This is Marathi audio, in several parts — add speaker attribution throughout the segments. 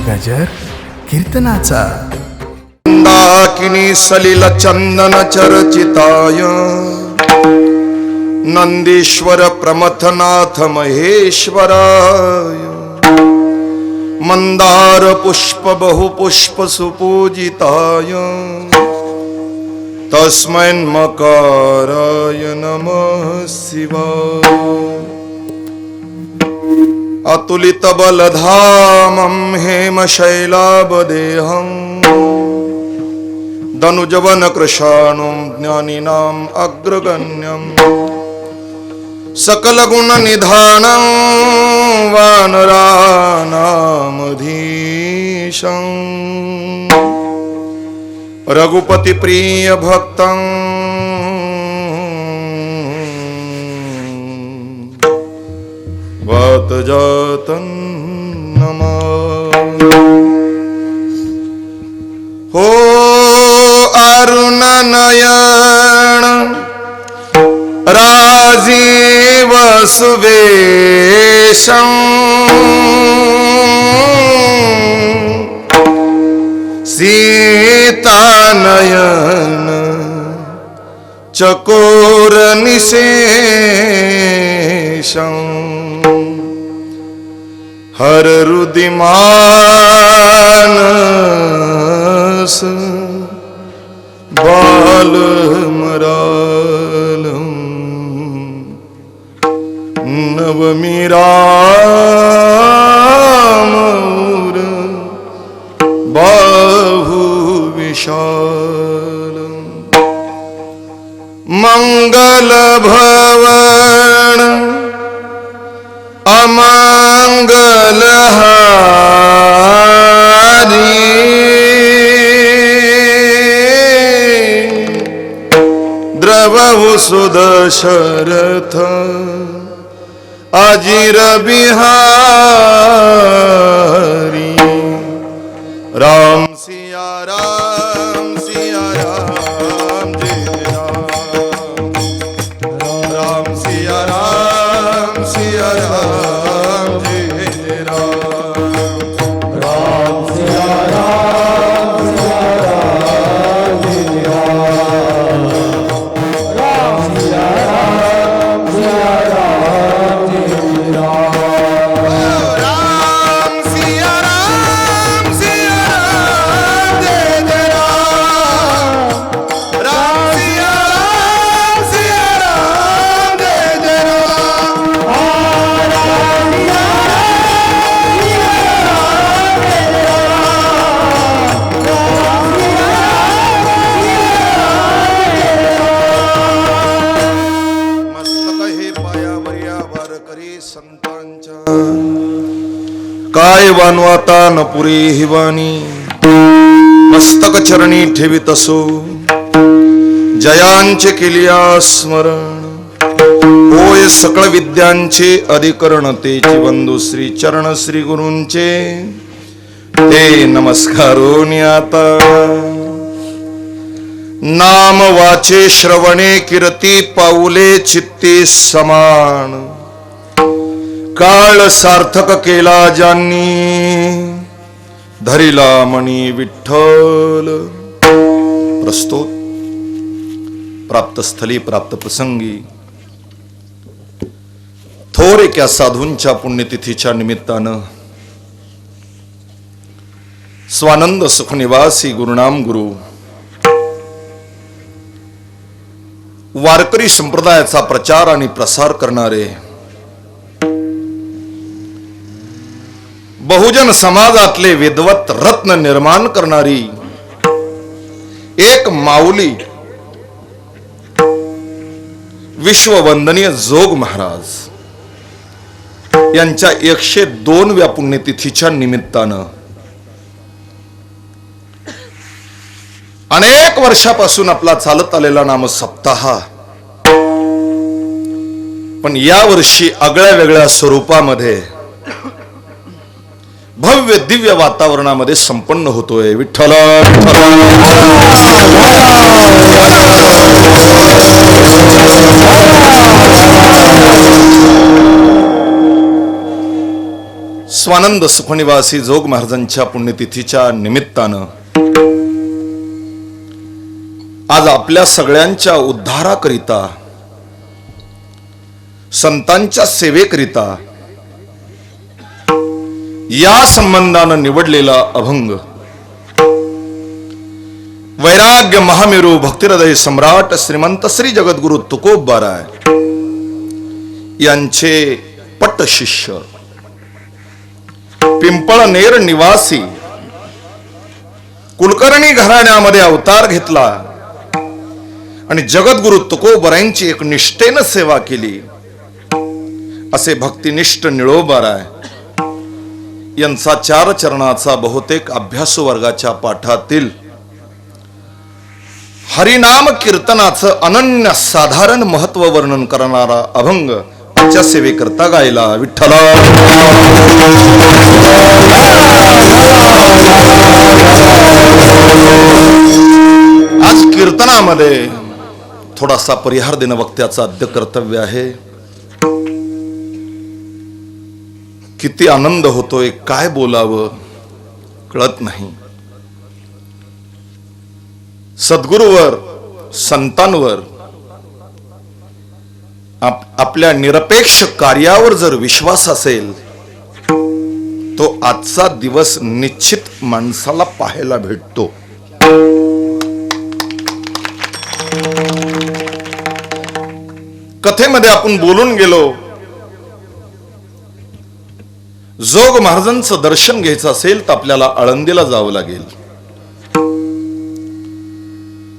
Speaker 1: गजर कीर्तनाचा
Speaker 2: मंदाकिनी सलिल चंदन चर्चिताय नंदीश्वर प्रमथनाथ महेश्वराय मंदार पुष्प बहुपुष्प सुपूजिताय तस्मै मकाराय नमः शिवाय। अतुलित बलधामं हेमशैलाबदेहं दनुजवन कृशाणुं ज्ञानिनाम् अग्रगण्यं सकल गुण निधानं वानरानामधीशं रघुपति प्रिय भक्तं वात जातं नमामि। हो अरुण नयन राजीव सुवेशं सीता नयन चकोर निशेषं हर रुदिमानस बालमरालं नवमी रामौर बाहुविशालं मंगल भवन अमंगलहारी द्रवहु सुदशरथ अजिर बिहारी। राम सिया राम जय राम राम सिया राम जय राम राम सिया राम जय राम सिया राम काय वानवाता न पुरे हिवानी मस्तक चरणी ठेवीत असो जयांचे केलिया स्मरण होय सकळ विद्यांचे अधिकरण तेची बंधू श्री चरण श्री गुरूंचे ते नमस्कारोनी आता नाम वाचे श्रवणे कीर्ती पाऊले चित्ती समान काळ सार्थक केला ज्यांनी धरिला मणी विठ्ठल। प्रस्तुत प्राप्त स्थली प्राप्त प्रसंगी थोर एका साधूंच्या पुण्यतिथीच्या निमित्तानं स्वानंद सुखनिवासी गुरुनाम गुरु वारकरी संप्रदायाचा प्रचार आणि प्रसार करणारे बहुजन समाजातले विद्वत रत्न निर्माण करणारी एक माऊली विश्ववंदनीय जोग महाराज यांच्या 102व्या पुण्यतिथीच्या निमित्तानं अनेक वर्षापासून आपला चालत आलेला नाम सप्ताह पण या वर्षी आगळ्या वेगळ्या स्वरूपामध्ये भव्य दिव्य वातावरणामध्ये संपन्न होतोय। विठ्ठल स्वानंद सुखनिवासी जोग महाराजांच्या पुण्यतिथीच्या निमित्तानं आज आपल्या सगळ्यांच्या उद्धाराकरिता, संतांच्या सेवेकरिता या संबंधानं निवडलेला अभंग वैराग्य महामेरू भक्तिहृदय सम्राट श्रीमंत श्री जगद्गुरु तुकोबाराय यांचे पट्ट शिष्य पिंपळनेर निवासी कुलकर्णी घराण्यामध्ये अवतार घेतला आणि जगद्गुरु तुकोबारायांची एक निष्ठेनं सेवा केली असे भक्तिनिष्ठ निळोबाराय यांचा 4 चरणाचा बहुतेक अभ्यासू वर्गाच्या पाठातील हरिनाम कीर्तनाचं अनन्य साधारण महत्व वर्णन करणारा अभंग आजच्या सेवेकरता गायला. विठ्ठला आज कीर्तनामध्ये थोडासा परिहार देणं वक्त्याचं आद्य कर्तव्य आहे. किती आनंद होतोय, काय बोलावं कळत नाही. सद्गुरूवर, संतांवर, आपल्या निरपेक्ष कार्यावर जर विश्वास असेल तो आजचा दिवस निश्चित माणसाला पाहायला भेटतो. कथेमध्ये आपण बोलून गेलो, जोग महाराजांचं दर्शन घ्यायचं असेल तर आपल्याला आळंदीला जावं लागेल.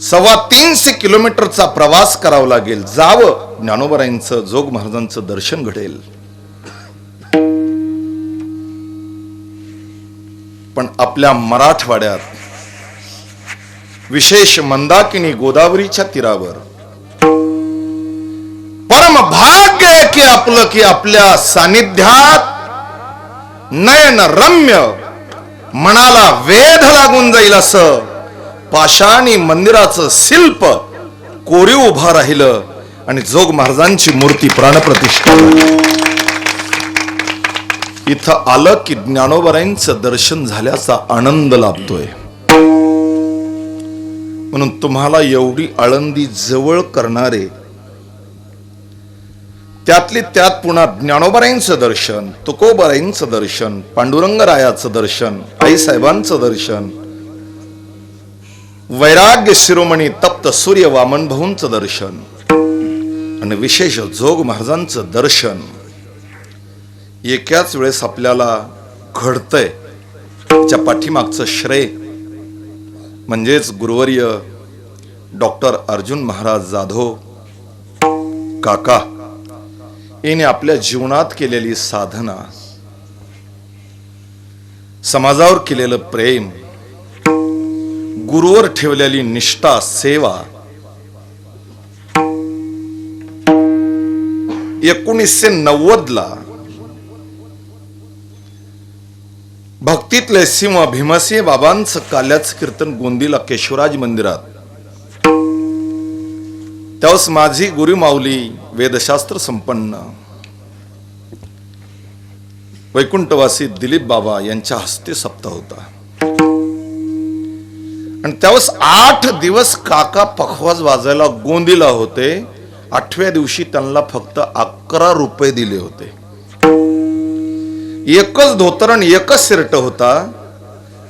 Speaker 2: 350 किलोमीटरचा प्रवास करावा लागेल. जावं, ज्ञानोबारायांचं जोग महाराजांचं दर्शन घडेल. पण आपल्या मराठवाड्यात, विशेष मंदाकिनी गोदावरीच्या तीरावर परम भाग्य आहे की आपल्या सानिध्यात नयन रम्य मनाला वेध लागून जाईल असं पाषाणी मंदिराचं शिल्प कोरीव उभा राहिलं आणि जोग महाराजांची मूर्ती प्राणप्रतिष्ठा इथं आलं की ज्ञानोबारायांचं दर्शन झाल्याचा आनंद लाभतोय. म्हणून तुम्हाला एवढी आळंदी जवळ करणारे, त्यातली त्यात पुन्हा ज्ञानोबारायांचं दर्शन, तुकोबारायांचं दर्शन, पांडुरंगरायाचं दर्शन, आईसाहेबांचं दर्शन, वैराग्य शिरोमणी तप्त सूर्य वामन भाऊंचं दर्शन आणि विशेष जोग महाराजांचं दर्शन एकाच वेळेस आपल्याला घडतंय. त्याच्या पाठीमागचं श्रेय म्हणजेच गुरुवर्य डॉक्टर अर्जुन महाराज जाधव काका यांनी आपल्या जीवनात केलेली साधना, समाजावर केलेलं प्रेम, गुरुवर ठेवलेली निष्ठा, सेवा 1990 भक्तीतले सिंह भीमसिंह बाबांचं काल्याचं कीर्तन गोंदीला केशवराज मंदिरात. त्यावेळेस माझी गुरुमाऊली वेदशास्त्र संपन्न वैकुंठवासी दिलीप बाबा यांच्या हस्ते सप्ताह होता. आणि त्यावेळेस 8 दिवस काका पखवाज वाजायला गोंदीला होते. 8व्या दिवशी त्यांना फक्त 11 रुपये दिले होते. एकच धोतर आणि एकच शर्ट होता.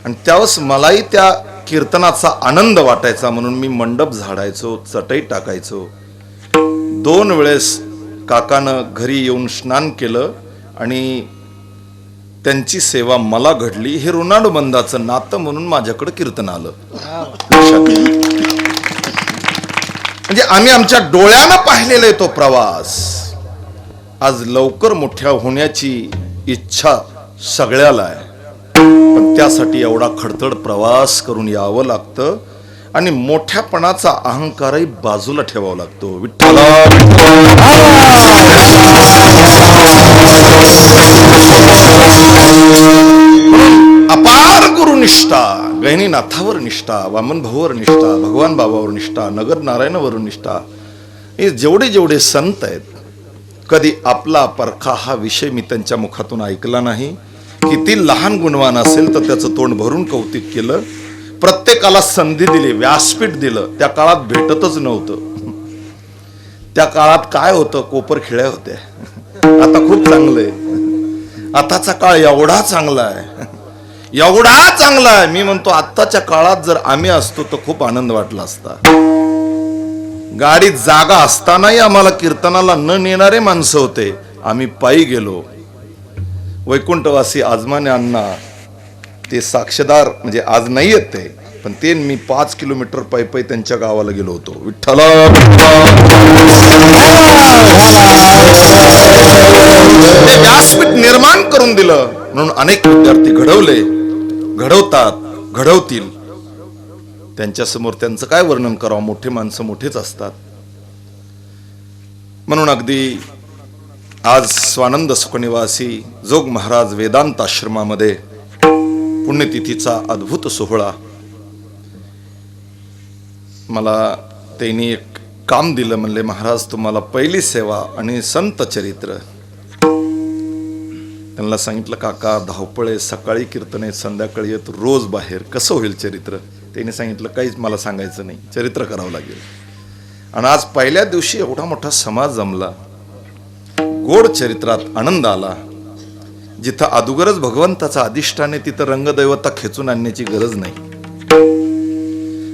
Speaker 2: आणि त्यावेळेस मलाही त्या कीर्तनाचा आनंद वाटायचा म्हणून मी मंडप झाडायचो, चटई टाकायचो. 2 वेळेस काकानं घरी येऊन स्नान केलं आणि त्यांची सेवा मला घडली. हे ऋणानुबंधाचं नातं म्हणून माझ्याकडे कीर्तन आलं. म्हणजे आम्ही आमच्या डोळ्यानं पाहिलेला आहे तो प्रवास. आज लवकर मोठ्या होण्याची इच्छा सगळ्याला आहे, पण त्यासाठी एवढा खडतड प्रवास करून यावं लागतं आणि मोठ्यापणाचा अहंकारही बाजूला ठेवावा लागतो. विठ्ठला अपार गुरुनिष्ठा, गहिनीनाथावर निष्ठा, वामन भाऊवर निष्ठा, भगवान बाबावर निष्ठा, नगर नारायणावर निष्ठा. हे जेवढे जेवढे संत आहेत, कधी आपला परखा हा विषय मी त्यांच्या मुखातून ऐकला नाही. किती लहान गुणवान असेल तर त्याचं तोंड भरून कौतुक केलं. प्रत्येकाला संधी दिली, व्यासपीठ दिलं. त्या काळात भेटतच नव्हतं. त्या काळात काय होतं, कोपर खिळ्या होत्या. आता खूप चांगलंय. आताचा काळ एवढा चांगला आहे, एवढा चांगला आहे. मी म्हणतो आत्ताच्या काळात जर आम्ही असतो तर खूप आनंद वाटला असता. गाडीत जागा असतानाही आम्हाला कीर्तनाला न नेणारे माणसं होते. आम्ही पायी गेलो. वैकुंठवासी आजमाने अण्णा ते साक्षीदार, म्हणजे आज नाही येत ते, पण ते मी 5 किलोमीटर पायी पायी त्यांच्या गावाला गेलो होतो. विठ्ठला ते व्यासपीठ निर्माण करून दिलं. म्हणून अनेक विद्यार्थी घडवले, घडवतात, घडवतील. त्यांच्या समोर त्यांचं काय वर्णन करावं. मोठे माणसं मोठेच असतात. म्हणून अगदी आज स्वानंद सुखनिवासी जोग महाराज वेदांत आश्रमामध्ये पुण्यतिथीचा अद्भुत सोहळा. मला त्यांनी एक काम दिलं. म्हणले महाराज तुम्हाला पहिली सेवा आणि संत चरित्र. त्यांना सांगितलं काका धावपळ आहे, सकाळी कीर्तन आहे, संध्याकाळी येत, रोज बाहेर, कसं होईल चरित्र. त्यांनी सांगितलं काहीच मला सांगायचं नाही, चरित्र करावं लागेल. आणि आज पहिल्या दिवशी एवढा मोठा समाज जमला. गोड चरित्रात आनंद आला. जिथं अदुगरच भगवंताचा अधिष्ठान आहे तिथं रंगदैवता खेचून आणण्याची गरज नाही.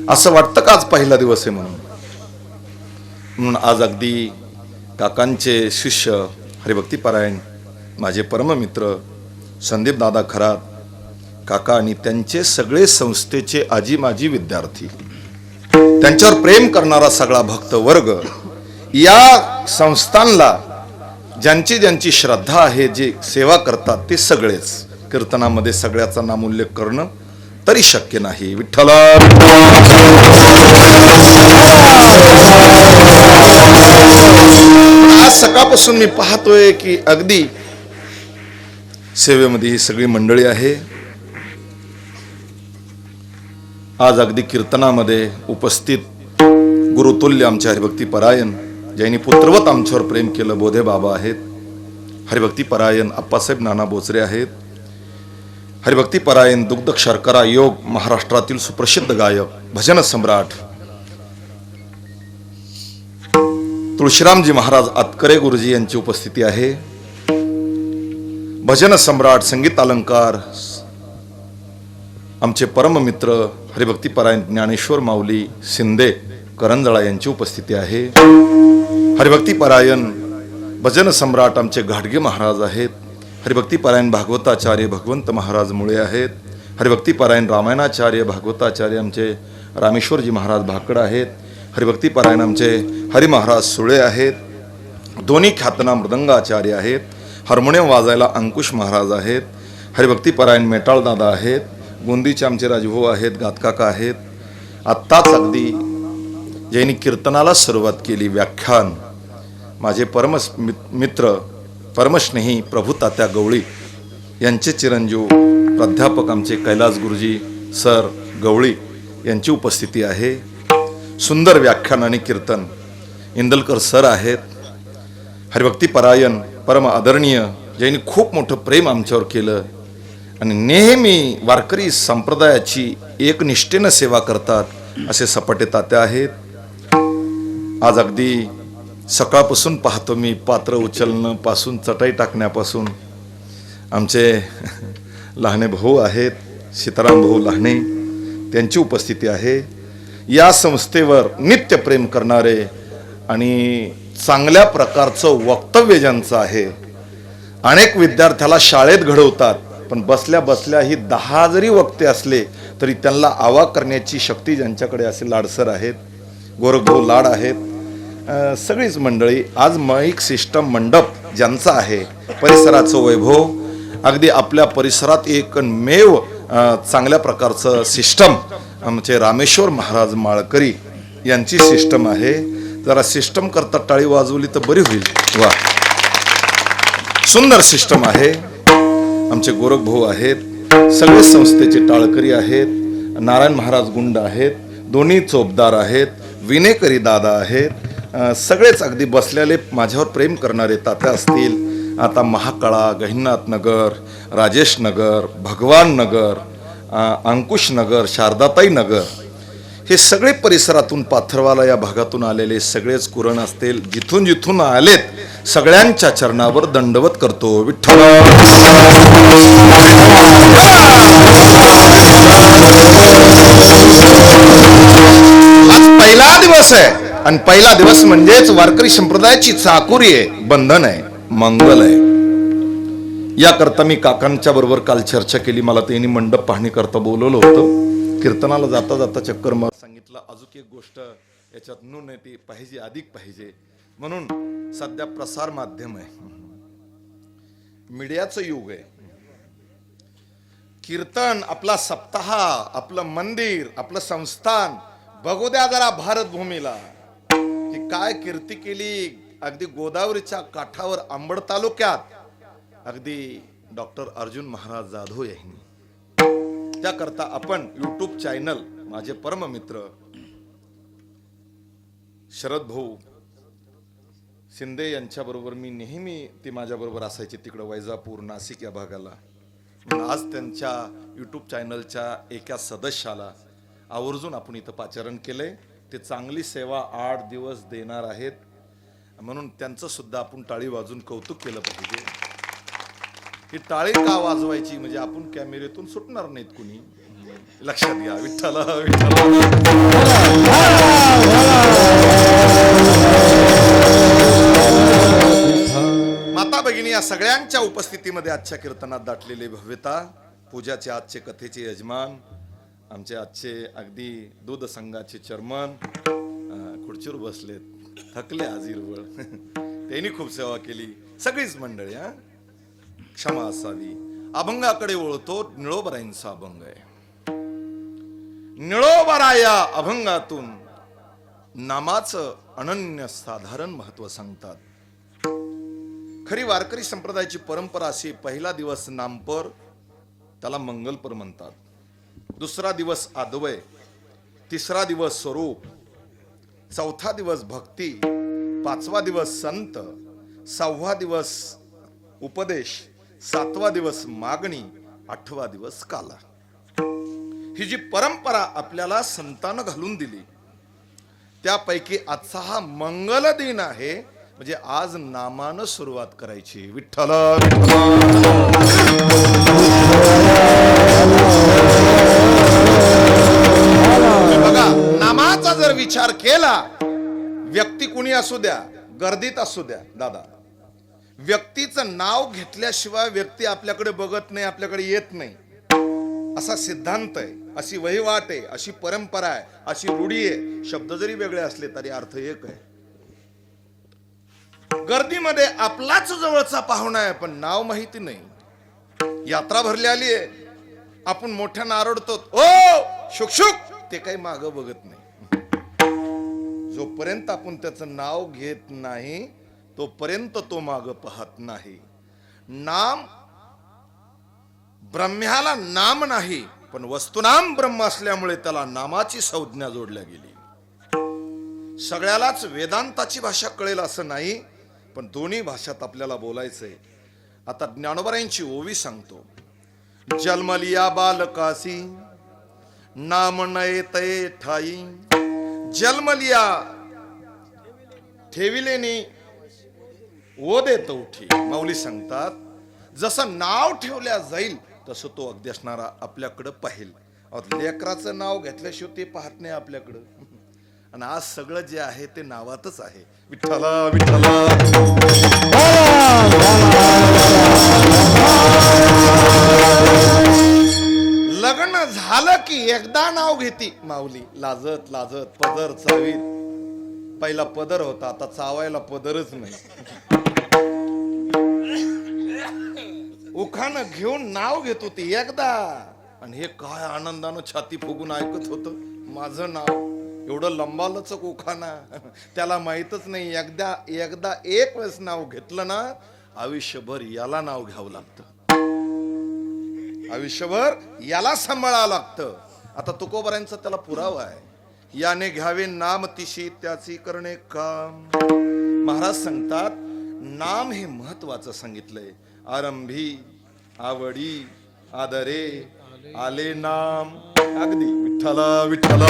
Speaker 2: असं वाटतं का आज पहिला दिवस आहे म्हणून आज अगदी काकांचे शिष्य हरिभक्तीपरायण माझे परममित्र संदीप दादा खरात काका आणि त्यांचे सगळे संस्थेचे आजी माजी विद्यार्थी, त्यांच्यावर प्रेम करणारा सगळा भक्त वर्ग, या संस्थानला ज्यांची ज्यांची श्रद्धा आहे, जे सेवा करतात ते सगळेच. कीर्तनामध्ये सगळ्याचा नामोल्लेख करणं तरी शक्य नाही. विठ्ठला आज सकाळपासून मी पाहतोय की अगदी सेवेमध्ये ही सगळी मंडळी आहे. आज अगदी कीर्तनामध्ये उपस्थित गुरुतुल्य आमचे हरिभक्तीपरायण, ज्यांनी पुत्रवत आमच्यावर प्रेम केलं, बोधे बाबा आहेत. हरिभक्तीपरायण आप्पासाहेब नाना बोचरे आहेत. हरिभक्तीपरायण दुग्ध शर्करा योग महाराष्ट्रातील सुप्रसिद्ध गायक भजन सम्राट तुळशीरामजी महाराज आतकरे गुरुजी यांची उपस्थिती आहे. भजन सम्राट संगीत अलंकार आमचे परममित्र हरिभक्तीपरायण ज्ञानेश्वर माऊली शिंदे करंजळा यांची उपस्थिती आहे. हरिभक्तीपरायण भजन सम्राट आमचे घाटगे महाराज आहेत. हरिभक्तीपरायण भागवताचार्य भगवंत महाराज मुळे आहेत. हरिभक्तीपरायण रामायणाचार्य भागवताचार्य आमचे रामेश्वरजी महाराज भाकड आहेत. हरिभक्तीपरायण आमचे हरी महाराज सुळे आहेत. दोन्ही ख्यातना मृदंगाचार्य आहेत. हार्मोनियम वाजायला अंकुश महाराज आहेत. हरिभक्तीपरायण मेटाळदादा आहेत. गोंदीचे आमचे राजभाऊ आहेत, गातकाका आहेत. आत्ताच अगदी ज्यांनी कीर्तनाला सुरुवात केली, व्याख्यान माझे मित्र परमस्नेही प्रभू तात्या गवळी यांचे चिरंजीव प्राध्यापक आमचे कैलास गुरुजी सर गवळी यांची उपस्थिती आहे. सुंदर व्याख्यान आणि कीर्तन इंदलकर सर आहेत. हरिभक्तीपरायण परम आदरणीय, ज्यांनी खूप मोठं प्रेम आमच्यावर केलं आणि नेहमी वारकरी संप्रदायाची एक निष्ठेनं सेवा करतात, असे सपाटे तात्या आहेत. आज अगदी सकाळपासून पाहतो मी, पात्र उचलणं पासून चटाई टाकण्यापासून आमचे लहाने भाऊ आहेत, सीताराम भाऊ लहाने, त्यांची उपस्थिती आहे. या संस्थेवर नित्य प्रेम करणारे आणि चांगल्या प्रकारचं वक्तव्य ज्यांचं आहे. अनेक विद्यार्थ्याला शाळेत घडवतात, पण बसल्या बसल्या ही 10 जरी वक्ते असले तरी त्यांना आवा करण्याची शक्ती ज्यांच्याकडे असे लाडसर आहेत. गोरखभाऊ लाड आहेत. सगळीच मंडळी. आज माईक सिस्टम मंडप ज्यांचा आहे, परिसराचं वैभव, अगदी आपल्या परिसरात एकमेव चांगल्या प्रकारचं सिस्टम आमचे रामेश्वर महाराज माळकरी यांची सिस्टम आहे. जरा सिस्टम करता टाळी वाजवली तर बरी होईल. वा, सुंदर सिस्टम आहे. आमचे गोरखभाऊ आहेत. सगळे संस्थेचे टाळकरी आहेत. नारायण महाराज गुंड आहेत. दोन्ही चोपदार आहेत. विनेकरी दादा आहेत. सगळेच अगदी बसलेले माझ्यावर प्रेम करणारे तात्या असतील. आता महाकाळा, गहिनाथ नगर, राजेश नगर, भगवान नगर, अंकुश नगर, शारदाताई नगर, हे सगळे परिसरातून पाथरवाला या भागातून आलेले सगळेच कुरण असतील, जिथून जिथून आलेत सगळ्यांच्या चरणावर दंडवत करतो. विठ्ठल आज पहिला दिवस आहे आणि पहिला दिवस म्हणजेच वारकरी संप्रदायाची चाकुरी आहे, बंधन आहे, मंगल आहे. याकरता मी काकांच्या बरोबर काल चर्चा केली. मला त्यांनी मंडप पाहणी करता बोलवलं होतं. कीर्तनाला जाता जाता चक्कर मार सांगितलं, अजून एक गोष्ट याच्यात नून आहे, ती पाहिजे, अधिक पाहिजे. म्हणून सध्या प्रसार माध्यम आहे, मीडियाचं युग आहे. कीर्तन, आपला सप्ताह, आपलं मंदिर, आपलं संस्थान बघू द्या जरा भारत भूमीला, की काय कीर्ती केली. अगदी गोदावरीच्या काठावर अंबड तालुक्यात अगदी डॉक्टर अर्जुन महाराज जाधव यांनी. त्याकरता आपण यूट्यूब चॅनल, माझे परम मित्र शरद भाऊ शिंदे यांच्या बरोबर मी नेहमी, ते माझ्या बरोबर असायचे तिकडं वैजापूर, नाशिक या भागाला. आज त्यांच्या यूट्यूब चॅनलच्या एका सदस्याला आवर्जून आपण इथं पाचारण केलंय. ते चांगली सेवा 8 दिवस देणार आहेत, म्हणून त्यांचं सुद्धा आपण टाळी वाजून कौतुक केलं पाहिजे. ही टाळी का वाजवायची, म्हणजे आपण कॅमेऱ्यातून सुटणार नाहीत कुणी, लक्षात घ्या. विठ्ठल विठ्ठल. माता भगिनी या सगळ्यांच्या उपस्थितीमध्ये आजच्या कीर्तनात दाटलेली भव्यता, पूजाचे आजचे कथेचे यजमान, आमचे आजचे अगदी दूध संघाचे चेअरमन खुर्चीवर बसलेत, थकले आजीरवळ, त्यांनी खूप सेवा केली. सगळीच मंडळी, क्षमा असावी. अभंगाकडे वळतो. निळोबरायांचा अभंग आहे. निळोबरा या अभंगातून नामाचं अनन्य साधारण महत्व सांगतात. खरी वारकरी संप्रदायाची परंपरा अशी, पहिला दिवस नामपर, त्याला मंगलपर म्हणतात. दुसरा दिवस आदवय, तिसरा दिवस स्वरूप, चौथा दिवस भक्ती, पाचवा दिवस संत, 6वा दिवस उपदेश, 7वा दिवस मागणी, 8वा दिवस काला. ही जी परंपरा आपल्याला संतानं घालून दिली, त्यापैकी आजचा हा मंगल दिन आहे. म्हणजे आज नामानं सुरुवात करायची. विठ्ठल बघा, नामाचा जर विचार केला, व्यक्ती कुणी असू द्या, गर्दीत असू द्या, दादा, व्यक्तीचं नाव घेतल्याशिवाय व्यक्ती आपल्याकडे बघत नाही, आपल्याकडे येत नाही, असा सिद्धांत आहे, अशी वहिवाट आहे, अशी परंपरा आहे, अशी रूढी आहे. शब्द जरी वेगळे असले तरी अर्थ एक आहे. गर्दीमध्ये आपलाच जवळचा पाहुणा आहे, पण नाव माहिती नाही. यात्रा भरली आली आहे, आपण मोठ्या नारडतो, ओ शुक, ते काही माग बघत नाही. जोपर्यंत आपण त्याचं नाव घेत नाही, तोपर्यंत तो माग पाहत नाही. नाम ब्रह्म्याला नाम नाही, पण वस्तुनाम ब्रह्म असल्यामुळे त्याला नामाची संज्ञा जोडल्या गेली. सगळ्यालाच वेदांताची भाषा कळेल असं नाही, पण दोन्ही भाषात आपल्याला बोलायचंय. आता ज्ञानोबरायांची ओवी सांगतो. जन्मलिया बालकासी नाम नयते ठाई, जन्मलिया ठेविलेनी ओ देत उठी. माऊली सांगतात, जसं नाव ठेवल्या जाईल तसं तो अगदी असणारा आपल्याकडं पाहिल. लेकराचं नाव घेतल्याशिवाय ते पाहत नाही आपल्याकडं. आणि आज सगळं जे आहे ते नावातच आहे. विठ्ठला विठ्ठला. लग्न झालं की एकदा नाव घेती माऊली, लाजत लाजत, पदर चावीत. पहिला पदर होता, आता चावायला पदरच नाही. उखाणं घेऊन नाव घेत होती एकदा, आणि हे काय आनंदानं छाती फुगून ऐकत होत. माझं नाव एवढं लंबालचक उखाणा, त्याला माहितच नाही. एकदा एक वेळेस नाव घेतलं ना, आयुष्यभर याला नाव घ्यावं लागतं, आयुष्यभर याला सांभाळावं लागतं. आता तुकोबरांचा त्याला पुरावा आहे. याने घ्यावे नाम तिशी त्याची करणे काम. महाराज सांगतात, नाम हे महत्वाचं सांगितलंय. आरंभी आवडी आदरे आले नाम. अगदी विठ्ठला विठ्ठला.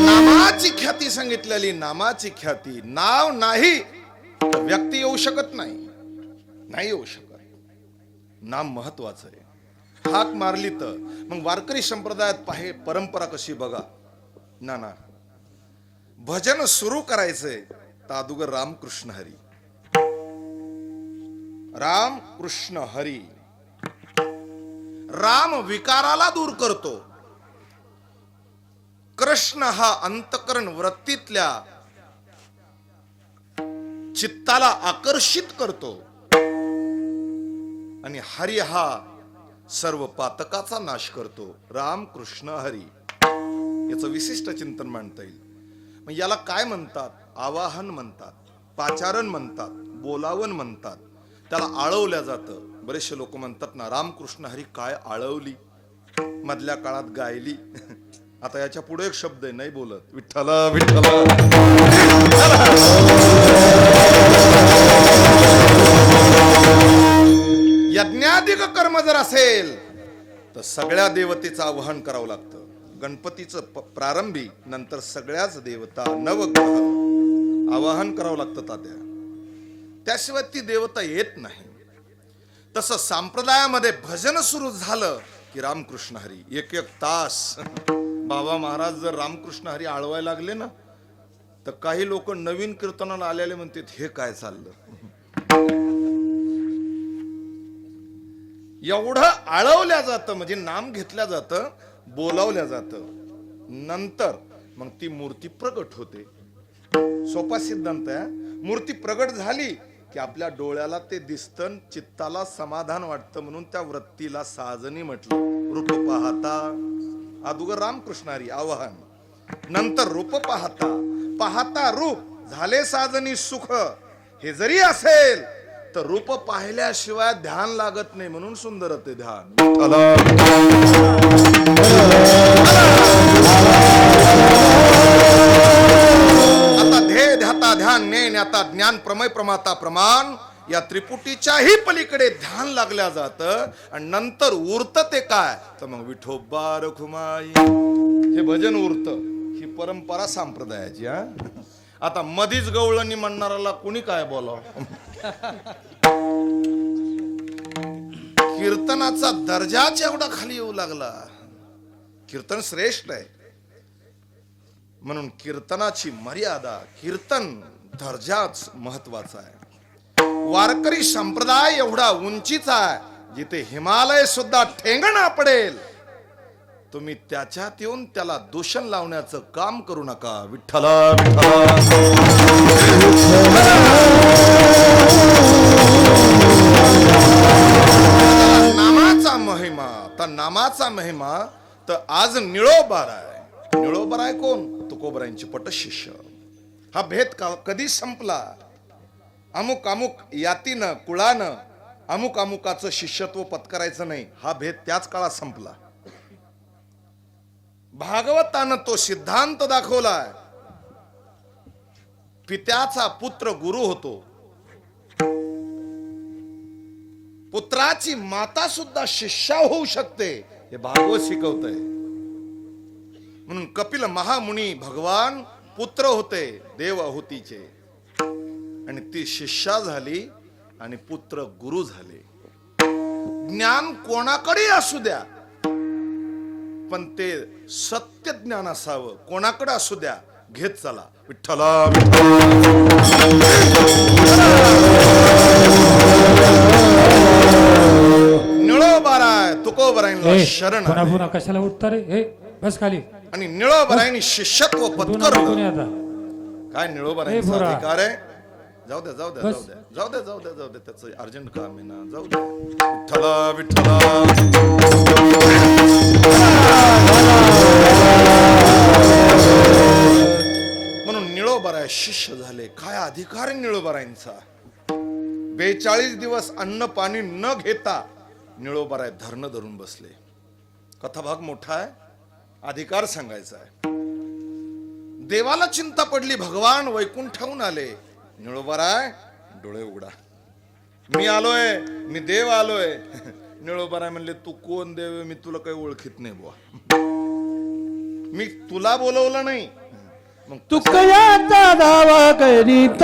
Speaker 2: नामाची ख्याती सांगितलेली. नामाची ख्याती. नाव नाही तर व्यक्ती येऊ शकत नाही. नाही येऊ शकत. नाम महत्वाचं आहे. हाक मारली तर मग वारकरी संप्रदायात पाहे परंपरा कशी बघा ना भजन सुरू करायचंय तर अदुगर रामकृष्ण हरी. राम कृष्ण हरी. राम विकाराला दूर करतो. कृष्ण हा अंतकरण वृत्तीतल्या चित्ताला आकर्षित करतो आणि हरी हा सर्व पातकाचा नाश करतो. राम कृष्ण हरी याचं विशिष्ट चिंतन मांडता येईल. मग याला काय म्हणतात? आवाहन म्हणतात, पाचारण म्हणतात, बोलावण म्हणतात. त्याला आळवल्या जातं. बरेचसे लोक म्हणतात ना रामकृष्ण हरी काय आळवली, मधल्या काळात गायली. आता याच्या पुढे एक शब्द आहे, नाही बोलत. विठ्ठला विठ्ठला. यज्ञाधिक कर्म जर असेल तर सगळ्या देवतेचं आवाहन करावं लागतं. गणपतीचं प्रारंभी, नंतर सगळ्याच देवता नवग्रह आवाहन करावं लागतं तात्या. त्याशिवाय ती देवता येत नाही. तसं संप्रदायामध्ये भजन सुरू झालं की रामकृष्ण हरी. एक एक तास बाबा महाराज जर रामकृष्ण हरी आळवायला लागले ना तर काही लोक नवीन कीर्तनाला आलेले म्हणतात हे काय चाललं. एवढं आळवल्या जातं म्हणजे नाम घेतल्या जातं, बोलावल्या जातं. नंतर मग ती मूर्ती प्रगट होते. सोपा सिद्धांत आहे. मूर्ती प्रगट झाली की आपल्या डोळ्याला ते दिसतं, चित्ताला समाधान वाटतं. म्हणून त्या वृत्तीला साजनी म्हटलं. रूप पाहता अदुगर रामकृष्ण हरी आवाहन. नंतर रूप पाहता, पाहता रूप झाले साजनी सुख. हे जरी असेल तर रूप पाहिल्याशिवाय ध्यान लागत नाही. म्हणून सुंदर ते ध्यान. आता ध्येय ध्याता ध्यान नेन आता ज्ञान प्रमय प्रमाता प्रमाण या त्रिपुटीच्याही पलीकडे ध्यान लागल्या जातं. आणि नंतर उरत ते काय तर मग विठोबा रखुमाई हे भजन उरत. ही परंपरा संप्रदायाची. आता मधीच गवळणी म्हणणाराला कुणी काय बोलाव. कीर्तनाचा दर्जाच एवढा खाली येऊ लागला. कीर्तन श्रेष्ठ आहे म्हणून कीर्तनाची मर्यादा, कीर्तन दर्जाच महत्वाचा आहे. वारकरी संप्रदाय एवढा उंचीचा आहे जिथे हिमालय सुद्धा ठेंगणा पडेल. तुम्ही त्याच्यात येऊन त्याला दूषण लावण्याचं काम करू नका. विठ्ठला विठ्ठला. नामाचा महिमा तर नामाचा महिमा तर आज निळोबारा आहे. निळोबारा आहे कोण? तुकोबरायांचे पटशिष्य. हा भेद कधी संपला? अमुक अमुक यातीनं कुळानं अमुक अमुकाचं शिष्यत्व पत्करायचं नाही, हा भेद त्याच काळात संपला. भागवतानं तो सिद्धांत दाखवलाय. पित्याचा पुत्र गुरु होतो. पुत्राची माता सुद्धा शिष्या होऊ शकते हे भागवत शिकवतंय. म्हणून कपिल महामुनी भगवान पुत्र होते देवहूतीचे आणि ती शिष्या झाली आणि पुत्र गुरु झाले. ज्ञान कोणाकडे असू द्या पण ते सत्य ज्ञान असावं. कोणाकडे असू द्या घेत चला. विठ्ठला निळोबाराय तुकोबरायला शरण.
Speaker 3: पुन्हा कशाला उठता रे? हे बस खाली.
Speaker 2: आणि निळोबारायनी शिष्यत्व पत्करलं. काय निळोबारायचा अधिकार आहे? जाऊ द्या जाऊ द्या जाऊ द्या जाऊ द्या जाऊ द्या जाऊ द्या. त्याचं अर्जंट काम आहे ना. जाऊ द्या. विठ्ठला विठ्ठला. म्हणून निळोबाराय शिष्य झाले. काय अधिकार आहे निळोबारायांचा? 42 दिवस अन्न पाणी न घेता निळोबाराय धरणं धरून बसले. कथाभाग मोठा आहे. अधिकार सांगायचा आहे. देवाला चिंता पडली, भगवान वैकुंठाहून आले. निळोबाराय डोळे उघडा, मी आलोय, मी देव आलोय. निळोबाराय म्हणले, तू कोण देव आहे? मी तुला काही ओळखीत नाही बुवा, मी तुला बोलवलं नाही. मग
Speaker 4: तू कयाचा दावा करीत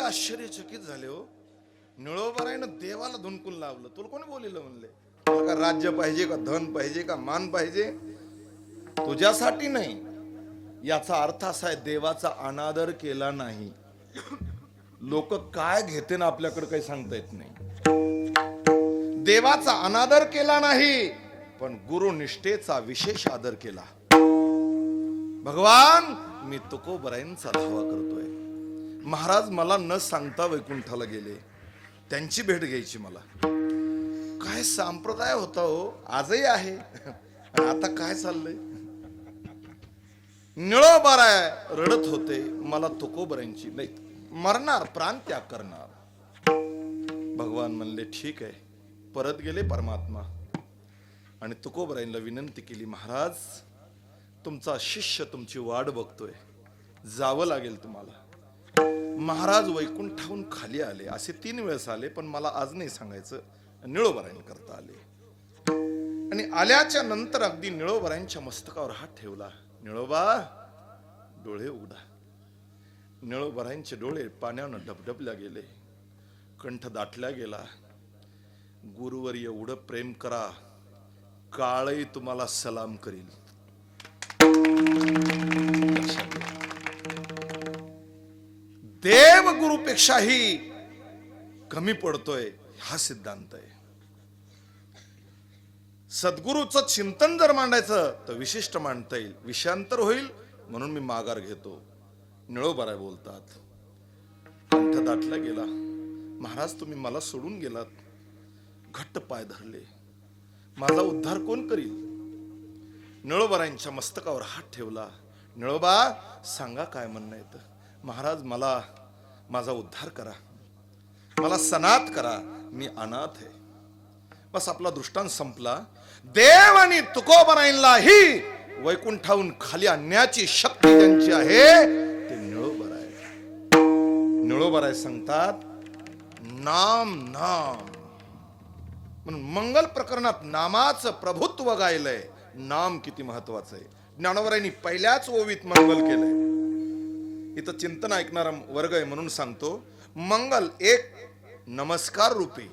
Speaker 2: आश्चर्यचकित झाले. हो, निळोबारायनं देवाला धुनकून लावलं. तुला कोणी बोलिलं म्हणले? तुला का राज्य पाहिजे, का धन पाहिजे, का मान पाहिजे? तुझ्यासाठी नाही. याचा अर्थ असा आहे, देवाचा अनादर केला नाही. लोक काय घेते ना आपल्याकडे काही सांगता येत नाही. देवाचा अनादर केला नाही, पण गुरुनिष्ठेचा विशेष आदर केला. भगवान, मी तुकोबरायांचा धावा करतोय. महाराज मला न सांगता वैकुंठाला गेले, त्यांची भेट घ्यायची मला. काय संप्रदाय होता हो, आजही आहे. आता काय चाललंय? निळोबाराय रडत होते, मला तुकोबरायांची नाही, मरणार, प्राण त्याग करणार. भगवान म्हणले, ठीक आहे. परत गेले परमात्मा आणि तुकोबरायांना विनंती केली, महाराज तुमचा शिष्य तुमची वाट बघतोय, जावं लागेल तुम्हाला. महाराज वैकुंठाहून खाली आले. असे 3 वेळेस आले, पण मला आज नाही सांगायचं. निळोबारायण करता आले आणि आल्याच्या नंतर अगदी निळोबारायांच्या मस्तकावर हात ठेवला. निळोबा डोळे उघडा. निळोबारायांचे डोळे पाण्यानं डबडबल्या गेले, कंठ दाटल्या गेला. गुरुवर एवढं प्रेम करा, काळही तुम्हाला सलाम करील. देव गुरुपेक्षाही कमी पडतोय, हा सिद्धांत आहे. सद्गुरूचं चिंतन जर मांडायचं तर विशिष्ट मांडता येईल, विषयांतर होईल, म्हणून मी माघार घेतो. निळोबाराय बोलतात, कंठ दाटला गेला. महाराज तुम्ही मला सोडून गेलात, घट्ट पाय धरले, माझा उद्धार कोण करील? निळोबारायांच्या मस्तकावर हात ठेवला. निळोबा सांगा काय म्हणणं येतं. महाराज मला माझा उद्धार करा, मला सनात करा, मी अनाथ आहे. बस आपला दृष्टांत संपला. देव आणि तुकोबरायांनाही वैकुंठाहून खाली आणण्याची शक्ती ज्यांची आहे ते निळोबाराय. निळोबाराय सांगतात, नाम नाम म्हणून मंगल प्रकरणात नामाचं प्रभुत्व गायलंय. नाम किती महत्वाचं आहे. ज्ञानोबरायांनी पहिल्याच ओवीत मंगल केलंय. इथं चिंतन ऐकणारा वर्ग आहे म्हणून सांगतो, मंगल एक नमस्कार रूपी,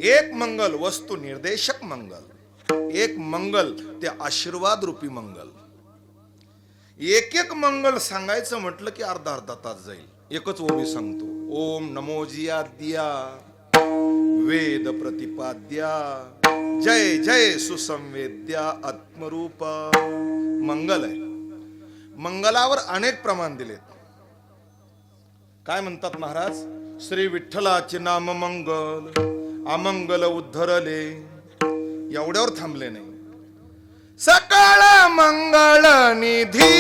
Speaker 2: एक मंगल वस्तू निर्देशक मंगल, एक मंगल ते आशीर्वाद रूपी मंगल. एक एक मंगल सांगायचं म्हटलं की अर्धा तास जाईल. एकच ओवी सांगतो. ओम नमोजियाद्या वेद प्रतिपाद्या जय जय सुसंवेद्या आत्मरूपा. मंगल आहे. मंगलावर अनेक प्रमाण दिलेत. काय म्हणतात महाराज? श्री विठ्ठलाचे नाम मंगल, अमंगल उद्धरले. एवढ्यावर थांबले नाही. सकळ मंगल निधी,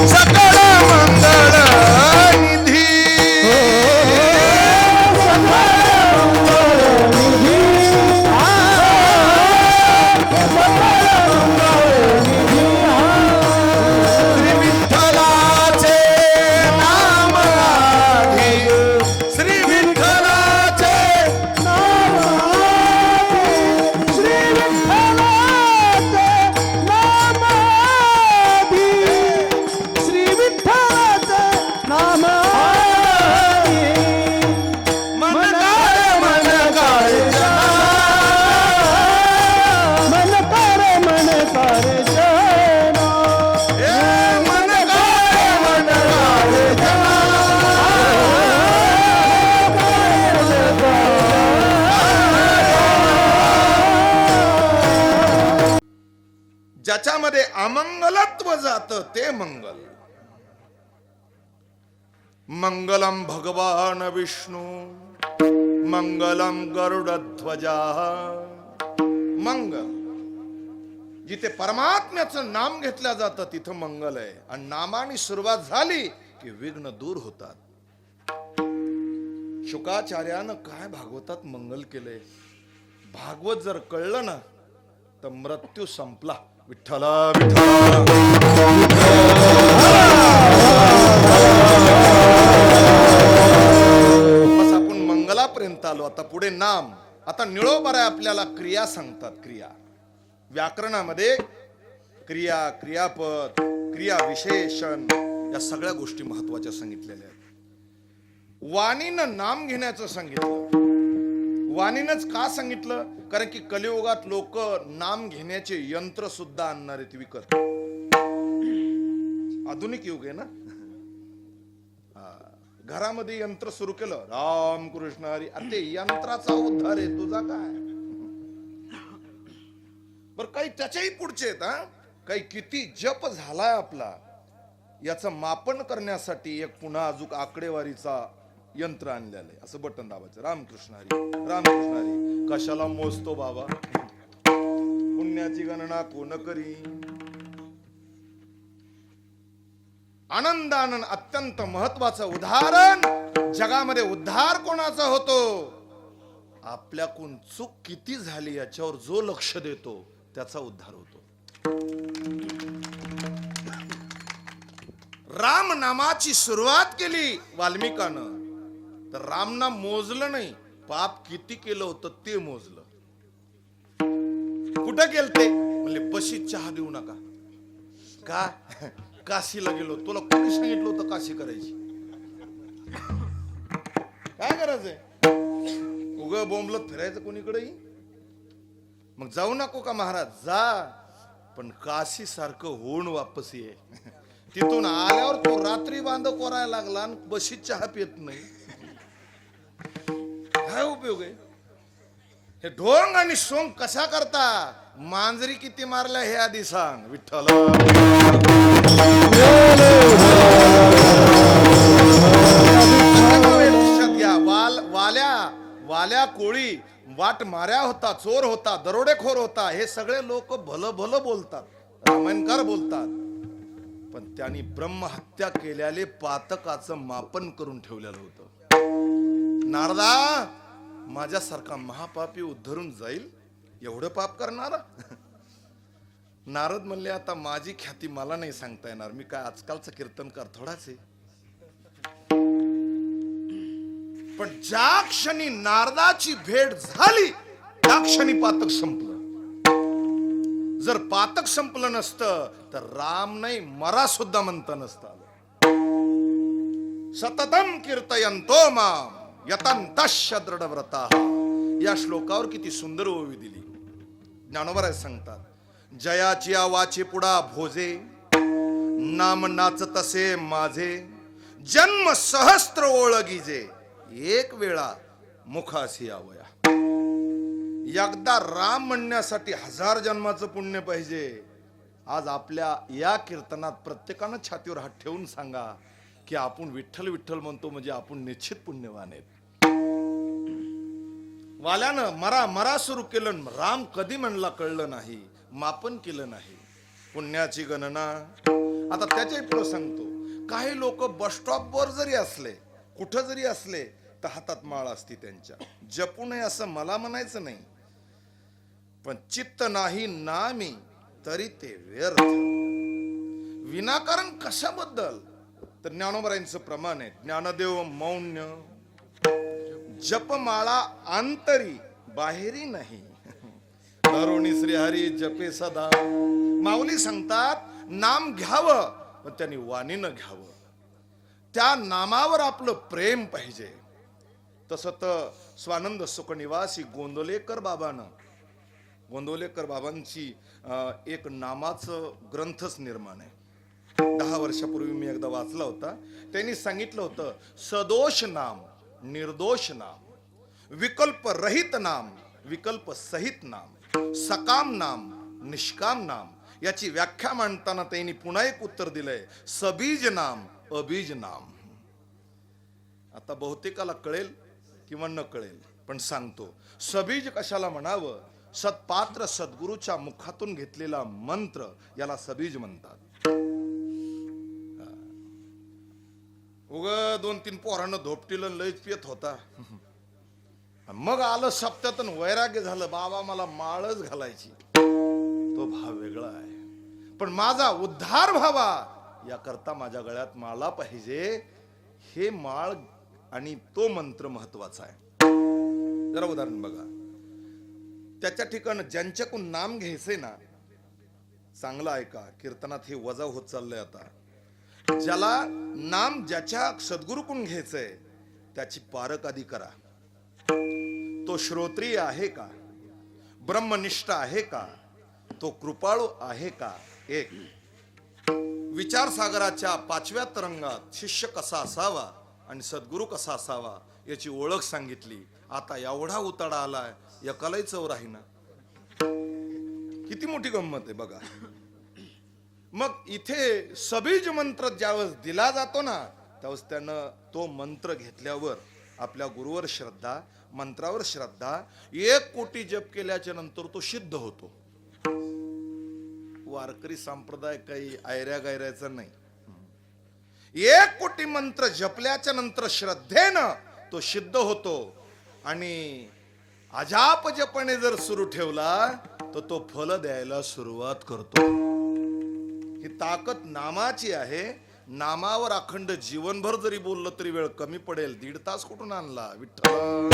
Speaker 2: सकळ मंगल निधी, ज्याच्यामध्ये अमंगलत्व जात ते मंगल. मंगलम भगवान विष्णू मंगलम गरुडध्वजा. मंगल जिथे परमात्म्याचं नाम घेतलं जातं तिथं मंगल आहे. आणि नामाने सुरुवात झाली की विघ्न दूर होतात. शुकाचार्यानं काय भागवतात मंगल केलंय. भागवत जर कळलं ना तर मृत्यू संपला. विठ्ठला विठ्ठला. बस आपण मंगलापर्यंत आलो. आता पुढे नाम. आता निळोबारा आपल्याला क्रिया सांगतात. क्रिया व्याकरणामध्ये क्रिया, क्रियापद, क्रिया विशेषण या सगळ्या गोष्टी महत्वाच्या सांगितलेल्या आहेत. वाणीनं नाम घेण्याचं सांगितलं. वाणीनंच का सांगितलं? कारण की कलियुगात लोक नाम घेण्याचे यंत्र सुद्धा आणणार आहेत विकत. आधुनिक युग आहे ना. घरामध्ये यंत्र सुरू केलं, राम कृष्ण हरी. अरे ते यंत्राचा उद्धार आहे, तुझा काय? बर काही त्याच्याही पुढचे आहेत. काही किती जप झालाय आपला याचं मापन करण्यासाठी एक पुन्हा अजून आकडेवारीचा यंत्र आणलेलं आहे. असं बटन दाबायचं, रामकृष्ण हरी रामकृष्ण हरी. कशाला मोजतो बाबा? पुण्याची गणना कोण करी? आनंदानंद अत्यंत महत्वाचं उदाहरण. जगामध्ये उद्धार कोणाचा होतो? आपल्याकडून चूक किती झाली याच्यावर जो लक्ष देतो त्याचा उद्धार होतो. राम नामाची सुरुवात केली वाल्मिकानं तर रामना मोजलं नाही, पाप किती केलं होतं ते मोजलं. कुठं गेलते? म्हणले बशीत चहा देऊ नका. का? काशीला गेलो. तुला कोणी सांगितलं होतं काशी करायची? काय करायचंय? उग बोंबलत फिरायचं कोणीकडेही. मग जाऊ नको का महाराज? जा, पण काशी सारखं होऊन वापस ये. तिथून आल्यावर तो रात्री बांध कोरायला लागला आणि बशीत चहा पित नाही. काय उपयोग आहे? हे ढोंग आणि सोंग कशा करता? मांजरी किती मारल्या हे आधी सांग. विठ्ठल घ्या. वाल्या कोळी वाट माऱ्या होता, चोर होता, दरोडेखोर होता. हे सगळे लोक भलं भलं बोलतात, रामायणकार बोलतात. पण त्यांनी ब्रह्महत्या केल्याले पातकाचं मापन करून ठेवलेलं होतं. नारदा, माझ्यासारखा महापापी उद्धरून जाईल एवढं पाप करणार? नारद म्हणले, आता माझी ख्याती मला नाही सांगता येणार. मी काय आजकालचा कीर्तनकार थोडाच आहे. पण ज्या क्षणी नारदाची भेट झाली त्या क्षणी पातक संपलं. जर पातक संपलं नसतं तर राम नाही मरा सुद्धा म्हणता नसतं आलं. सततम कीर्तयन्तो माम यतन्तश्च दृढव्रताः. या श्लोकावर किती सुंदर ओवी दिली. ज्ञानोबा सांगतात, जयाची वाचे पुढा भोजे, नाम नाच तसे माझे, जन्म सहस्त्र ओळगीजे, एक वेळा मुखासी यावया. एकदा राम म्हणण्यासाठी 1000 जन्माचं पुण्य पाहिजे. आज आपल्या या कीर्तनात प्रत्येकानं छातीवर हात ठेवून सांगा की आपण विठ्ठल विठ्ठल म्हणतो म्हणजे आपण निश्चित पुण्यवान आहेत. वाल्यानं मरा मरा सुरू केलं, राम कधी म्हणला कळलं नाही, मापन केलं नाही. पुण्याची गणना. आता त्याच्याही पुढे सांगतो, काही लोक बस स्टॉपवर जरी असले, कुठं जरी असले तर हातात माळ असती त्यांच्या. जपू नये असं मला म्हणायचं नाही, पण चित्त नाही नामी तरी ते व्यर्थ. विनाकारण कशाबद्दल? तर ज्ञानोबरायांचं प्रमाण आहे, ज्ञानदेव मौन्य जपमाळा अंतरी बाहेरी नाही, तरुणी श्रीहरी जपे सदा. माऊली सांगतात, नाम घ्यावं पण त्यांनी वाणीनं घ्यावं. त्या नामावर आपलं प्रेम पाहिजे. तसं तर स्वानंद सुखनिवासी गोंदवलेकर बाबांची एक नामाचं ग्रंथच निर्माण आहे. 10 वर्षापूर्वी मी एकदा वाचला होता. त्यांनी सांगितलं होतं, सदोष नाम, निर्दोष नाम, विकल्प रहित नाम, विकल्प सहित नाम, सकाम नाम, निष्काम नाम. याची व्याख्या मांडताना त्यांनी पुन्हा एक उत्तर दिलंय, सबीज नाम अबीज नाम. आता बहुतेकाला कळेल किंवा न कळेल, पण सांगतो. सबीज कशाला म्हणावं? सत्पात्र सद्गुरूच्या मुखातून घेतलेला मंत्र याला सबीज म्हणतात. उग 2-3 पोरांना धोपटीला लयच पियत होता, मग आलं सप्त्यातून वैराग्य झालं, बाबा मला माळच घालायची. तो भाव वेगळा आहे. पण माझा उद्धार व्हावा याकरता माझ्या गळ्यात माळा पाहिजे, हे माळ आणि तो मंत्र महत्वाचा आहे. जरा उदाहरण बघा. त्याच्या ठिकाणी ज्यांच्याकडून नाम घ्यायचंय ना, चांगलं ऐका, कीर्तनात हे वजा होत चाललंय आता. ज्याला नाम ज्याच्या सद्गुरूकडून घ्यायचंय त्याची पारख आधी करा. तो श्रोत्रिय आहे का, ब्रह्मनिष्ठ आहे का, तो कृपाळू आहे का. एक, विचारसागराच्या 5व्या तरंगात शिष्य कसा असावा आणि सद्गुरू कसा असावा याची ओळख सांगितली. आता एवढा उताडा आलाय, एकालाही चव राहीना. किती मोठी गंमत आहे बघा. मग इथे सबीज मंत्र ज्यावेळेस दिला जातो ना, त्यावेळेस त्यानं तो मंत्र घेतल्यावर आपल्या गुरुवर श्रद्धा, मंत्रावर श्रद्धा, 1 कोटी जप केल्याच्या नंतर तो सिद्ध होतो. वारकरी संप्रदाय काही आयऱ्या गायऱ्याचा नाही. 1 कोटी मंत्र जपल्याच्या नंतर श्रद्धेनं तो सिद्ध होतो. आणि अजाप जपणे जर सुरू ठेवला तर तो फल द्यायला सुरुवात करतो. ही ताकद नामाची आहे. नामावर अखंड जीवनभर जरी बोललं तरी वेळ कमी पडेल. 1.5 तास कुठून आणला विठ्ठल.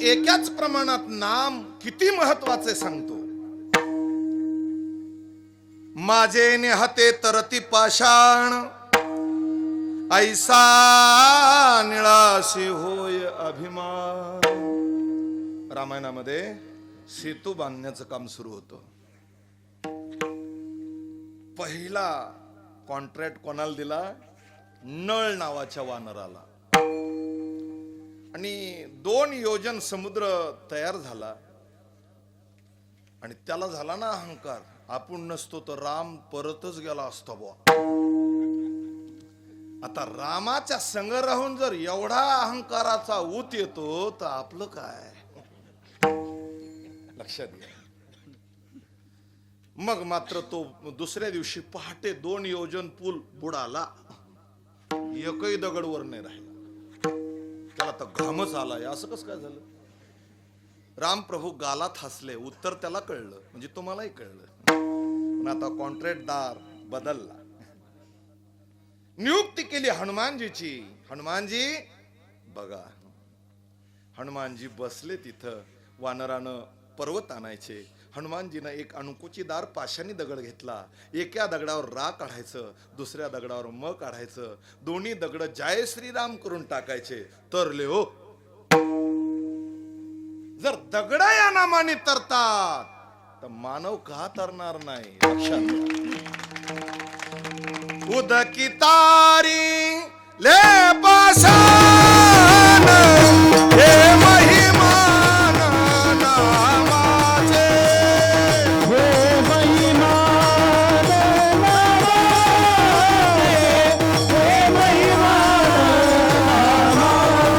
Speaker 2: एकाच प्रमाणात नाम किती महत्वाचे सांगतो. माझे नेहते तरती पाषाण, ऐसा निळाशी होय अभिमान. रामायणामध्ये सेतू बांधण्याचं काम सुरू होतं. पहिला कॉन्ट्रॅक्ट कोणाला दिला? नळ नावाच्या वानराला. आणि 2 योजन समुद्र तयार झाला. आणि त्याला झाला ना अहंकार, आपण नसतो तर राम परतच गेला असता बुवा. आता रामाच्या संग राहून जर एवढा अहंकाराचा ऊत येतो तर आपलं काय? लक्षात घ्या. मग मात्र तो दुसऱ्या दिवशी पहाटे 2 योजन पूल बुडाला. एकही दगडवर नाही राहिला. त्याला तर घामच आलाय. असं कसं काय झालं? राम प्रभू गालात हसले. उत्तर त्याला कळलं, म्हणजे तुम्हालाही कळलं. पण आता कॉन्ट्रॅक्टदार बदलला. नियुक्ती केली हनुमानजीची. हनुमानजी बघा, हनुमानजी बसले तिथं. वानरानं पर्वत आणायचे. हनुमानजीनं एक अणकुचीदार पाषाणी दगड घेतला. एका दगडावर रा काढायचं, दुसऱ्या दगडावर म काढायचं. दोन्ही दगड जय श्रीराम करून टाकायचे. तरले हो. जर दगड या नामाने तरतात तर मानव का तरणार नाही? लक्षात उदकी तारी ले पाषाण, हे महिमान नामाचे,
Speaker 4: हे महिमान नामाचे, हे महिमान नामाचे.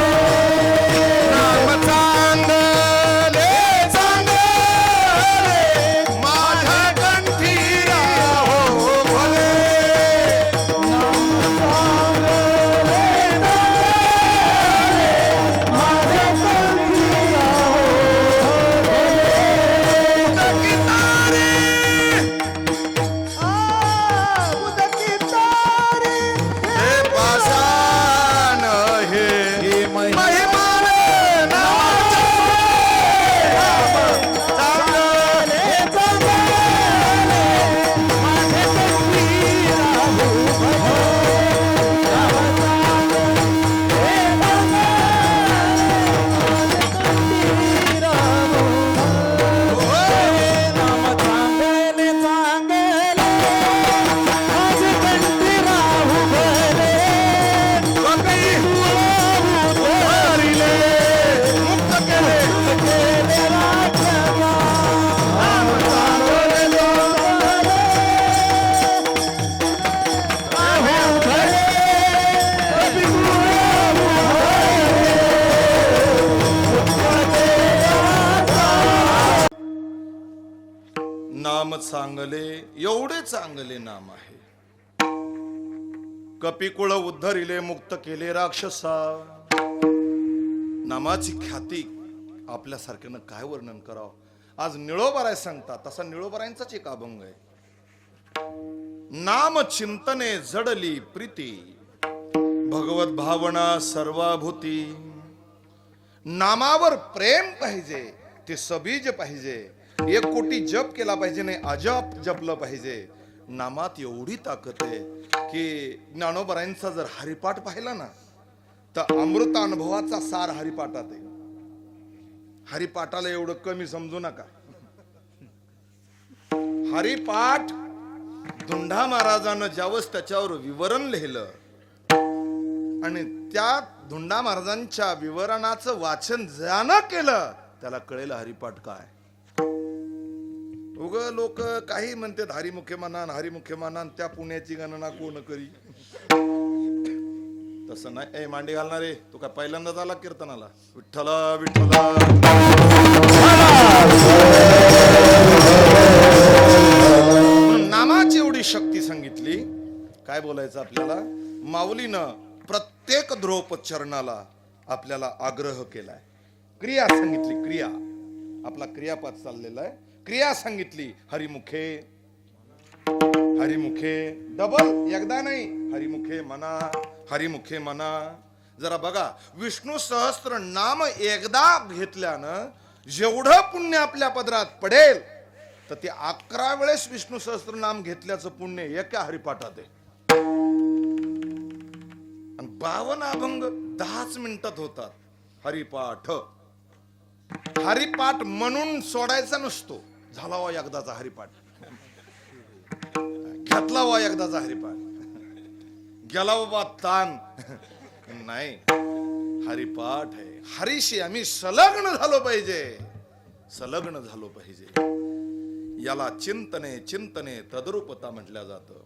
Speaker 2: नाम चांगले चांगले माझ्या कंठी राहो भले.
Speaker 4: नाम चांगले
Speaker 2: चांगले एवढे चांगले नाम आहे. कपिकुळ उद्धरिले मुक्त केले राक्षसा. नामाची ख्याती आपल्यासारख्यानं काय वर्णन करावं. आज निळोबाराय सांगतात तसा निळोबारायांचाच एक अभंग आहे. नाम चिंतने जडली प्रीती भगवत भावना सर्वाभूती. नामावर प्रेम पाहिजे ते सबीज पाहिजे. 1 कोटी जप केला पाहिजे नाही अजप जपलं पाहिजे. नामात एवढी ताकद आहे की ज्ञानोबरायांचा जर हरिपाठ पाहिला ना तर अमृत अनुभवाचा सार हरिपाठात आहे. हरिपाठाला एवढं कमी समजू नका. हरिपाठ धुंडा महाराजानं ज्यावेळेस त्याच्यावर विवरण लिहिलं आणि त्या धुंडा महाराजांच्या विवरणाचं वाचन ज्यानं केलं त्याला कळेल हरिपाठ काय. उग लोक काही म्हणतात हरिमुखे मानान त्या पुण्याची गणना कोण करी. तसं नाही. मांडी घालणारे तू काय पहिल्यांदाच आला कीर्तनाला. विठ्ठला विठ्ठला नामाची एवढी शक्ती सांगितली. काय बोलायचं आपल्याला. माऊलीनं प्रत्येक ध्रुवपद आपल्याला आग्रह केलाय. क्रिया सांगितली. क्रिया आपला क्रियापद चाललेला आहे. क्रिया सांगितली. हरिमुखे हरिमुखे डबल एकदा नाही. हरिमुखे म्हणा हरिमुखे म्हणा. जरा बघा विष्णू सहस्त्र नाम एकदा घेतल्यानं जेवढं पुण्य आपल्या पदरात पडेल तर ते 11 वेळेस विष्णू सहस्त्र नाम घेतल्याचं पुण्य एका हरिपाठात आहे. 52 अभंग 10च मिनिटात होतात. हरिपाठ हरिपाठ म्हणून सोडायचा नसतो. झाला वा एकदाचा हरिपाठ. घेतला वा एकदाचा हरिपाठ. गेला बाबा तान नाही. हरिपाठ आहे. हरीशी आम्ही संलग्न झालो पाहिजे. संलग्न झालो पाहिजे. याला चिंतने चिंतने तद्रूपता म्हटल्या जातं.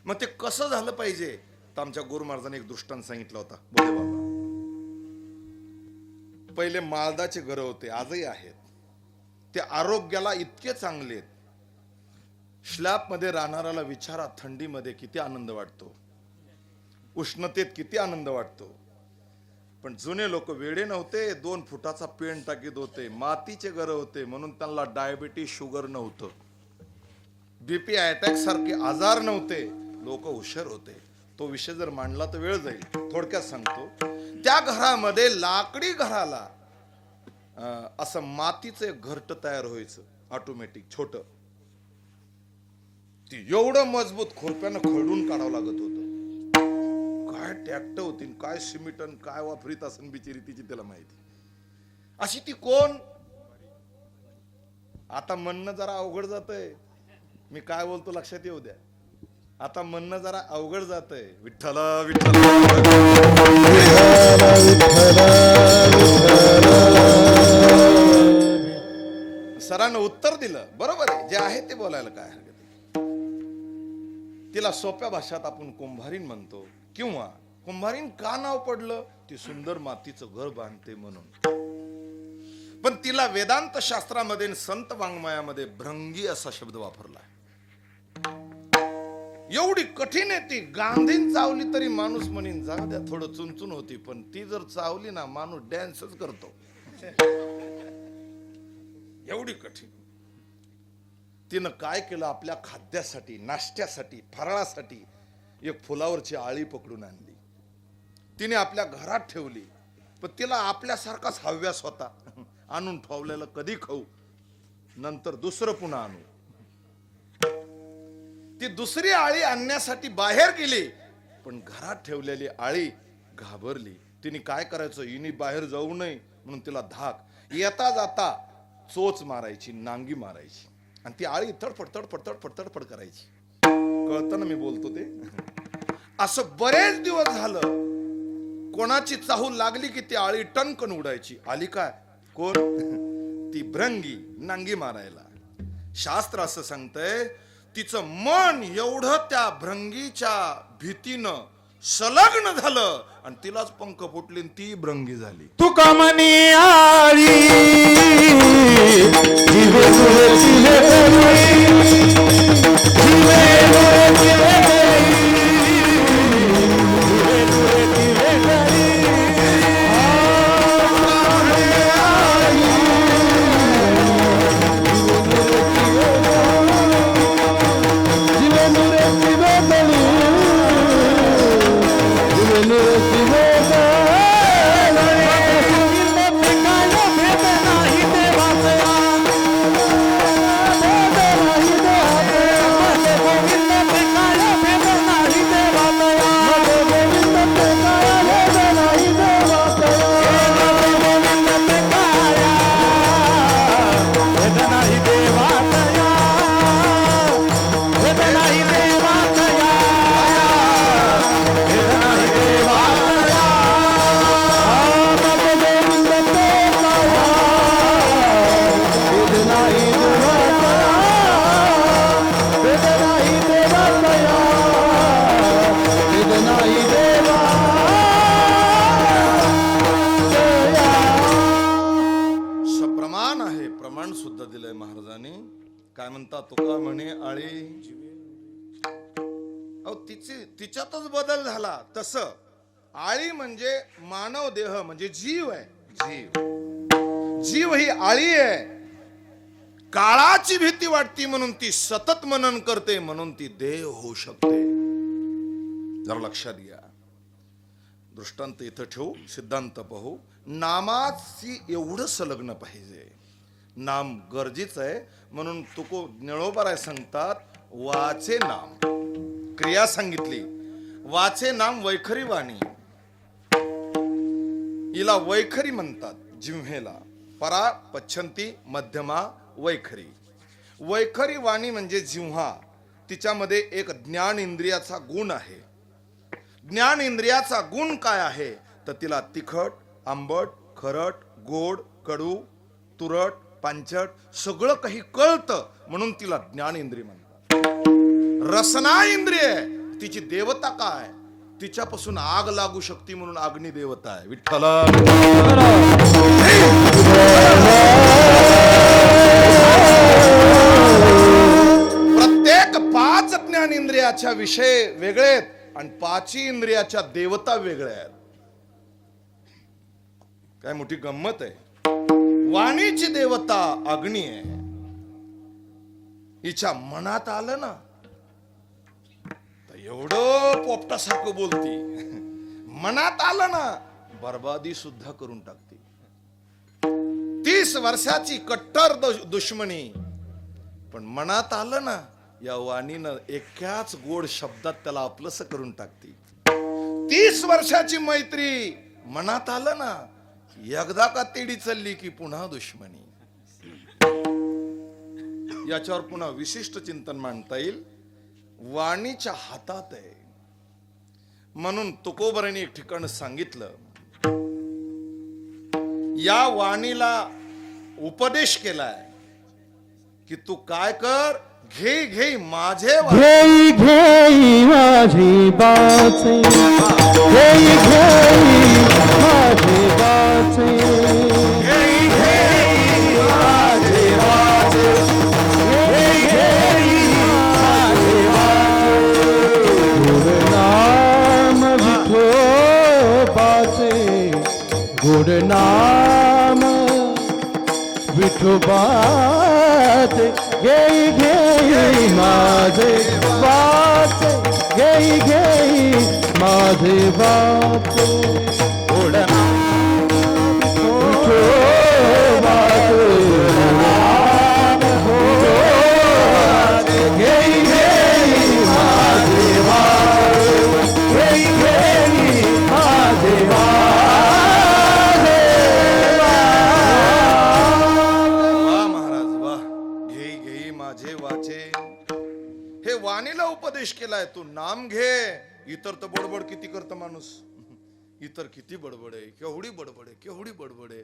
Speaker 2: मग ते कसं झालं पाहिजे तर आमच्या गुरु महाराजांनी एक दृष्टांत सांगितला होता. बोले बाबा पहिले माळदाचे घर होते आजही आहेत. ते आरोग्याला इतके चांगले आहेत. स्लॅब मध्ये राहणाऱ्याला विचारा थंडीमध्ये किती आनंद वाटतो. उष्णतेत किती आनंद वाटतो. पण जुने लोक वेडे नव्हते. 2 फुटाचा पेन टाकीत होते. मातीचे घर होते म्हणून त्यांना डायबिटीज शुगर नव्हतं. बीपी अटॅक सारखे आजार नव्हते. लोक हुशार होते. तो विषय जर मांडला तर वेळ जाईल. थोडक्यात सांगतो. त्या घरामध्ये लाकडी घराला असं मातीचं एक घरट तयार व्हायचं ऑटोमॅटिक छोट. ती एवढं मजबूत खुरप्यानं खरडून काढावं लागत होतं. काय ट्रॅक्ट होती काय सिमिटन काय वापरीत असन बिचारी तिची त्याला माहिती. अशी ती कोण. आता म्हणणं जरा अवघड जातंय. मी काय बोलतो लक्षात येऊ द्या. आता म्हणणं जरा अवघड जातंय. विठ्ठला विठ्ठला सरांनं उत्तर दिलं. बरोबर आहे. जे आहे ते बोलायला काय हरकत. तिला सोप्या भाषेत आपण कुंभारीन म्हणतो. किंवा कुंभारीन का नाव पडलं. ती सुंदर मातीचं घर बांधते म्हणून. पण तिला वेदांत शास्त्रामध्ये संत वाङ्मयामध्ये भृंगी असा शब्द वापरला. एवढी कठीण आहे ती. गांधीन चावली तरी माणूस म्हणीन जाऊ द्या थोडं चुनचुन होती. पण ती जर चावली ना माणूस डॅन्सच करतो. एवढी कठीण. तिनं काय केलं आपल्या खाद्यासाठी नाश्त्यासाठी फराळासाठी एक फुलावरची आळी पकडून आणली. तिने आपल्या घरात ठेवली. पण तिला आपल्यासारखाच हव्यास होता. आणून ठेवलेलं कधी खाऊ नंतर दुसरं पुन्हा आणू. ती दुसरी आळी आणण्यासाठी बाहेर गेली. पण घरात ठेवलेली आळी घाबरली. तिने काय करायचं हिने बाहेर जाऊ नये म्हणून तिला धाक. येता जाता चोच मारायची नांगी मारायची आणि ती आळी तडफड तडफड तडफड तडफड करायची. कळतं ना मी बोलतो ते. असं बरेच दिवस झालं. कोणाची चाहूल लागली की ती आळी टणकन उडायची. आली काय कोण. ती भृंगी नांगी मारायला. शास्त्र असं सांगतंय तिचं मन एवढं त्या भृंगीच्या भीतीनं संलग्न झालं आणि तिलाच पंख फुटले आणि ती भ्रंगी झाली.
Speaker 4: तुका म्हणी आळी जीवे तुरे तिले करी, जीवे तुरे तिले करी, जीवे तुरे तिले करी. जीवे तुरे तिले करी, जीवे तुरे तिले
Speaker 2: सप्रमाण आहे, प्रमाण सुद्धा दिलंय महाराजांनी. काय म्हणता तुका म्हणे आळी, अहो तिच्यातच बदल झाला. तसं आळी म्हणजे मानव देह म्हणजे जीव आहे. जीव ही आळी आहे. काळाची भीती वाटती म्हणून ती सतत मनन करते, म्हणून ती देह होऊ शकते. जरा लक्षात घ्या. दृष्टांत इथं ठेवू, सिद्धांत पाहू. नामाची एवढं संलग्न पाहिजे. नाम गरजेचं आहे. म्हणून तुको निळोबाराय सांगतात वाचे नाम. क्रिया सांगितली. वाचे नाम वैखरी वाणी. हिला वैखरी म्हणतात. जिव्हेला परा पच्छंती मध्यमा वैखरी. वैखरी वाणी म्हणजे जिव्हा. तिच्यामध्ये एक ज्ञान इंद्रियाचा गुण आहे. ज्ञान इंद्रियाचा गुण काय आहे तर तिला तिखट, आंबट, खरट, गोड, कडू, तुरट, पांचट सगळं काही कळतं, म्हणून तिला ज्ञान इंद्रिय म्हणतात. रसना इंद्रिय तिची देवता काय, तिच्यापासून आग लागू शकते म्हणून अग्नी देवता आहे. विठ्ठल. प्रत्येक 5 ज्ञान इंद्रियाच्या विषय वेगळे आहेत आणि 5 इंद्रियाच्या देवता वेगळ्या आहेत. काय मोठी गंमत आहे. वाणीची देवता अग्नी आहे. हिच्या मनात आलं ना तर एवढं पोपटासारखं बोलती. मनात आलं ना बर्बादी सुद्धा करून टाकते. 30 वर्षाची कट्टर दुश्मनी, पण मनात आलं ना या वाणीनं एकाच गोड शब्दात त्याला आपलंसं करून टाकते. 30 वर्षाची मैत्री, मनात आलं ना एकदा का तेडी चालली की पुन्हा दुश्मनी. याच्यावर पुन्हा विशिष्ट चिंतन मांडता येईल. वाणीच्या हातात आहे. म्हणून तुकोबरांनी एक ठिकाण सांगितलं, या वाणीला उपदेश केलाय की तू काय कर, घे घे माझे
Speaker 4: घेई घेई माझी बाचे, घेई घेई माझी बाचे, घेई घेई माझी बाचे, घेई घेई माझी बाचे. गोड नाम विठोबाचे, गोड नाम विठोबाचे. घेई घेई माझे बाचे, घेई घेई माझे बाचे. गोड नाम विठोबाचे, घेई घेई माझे बाचे, घेई घेई माझे बाचे.
Speaker 2: हे वाणीला उपदेश केलाय. तू नाम घे. इतर तर बडबड किती करतं माणूस. इतर किती बडबड आहे, केवढी बडबड आहे, केवढी बडबड आहे.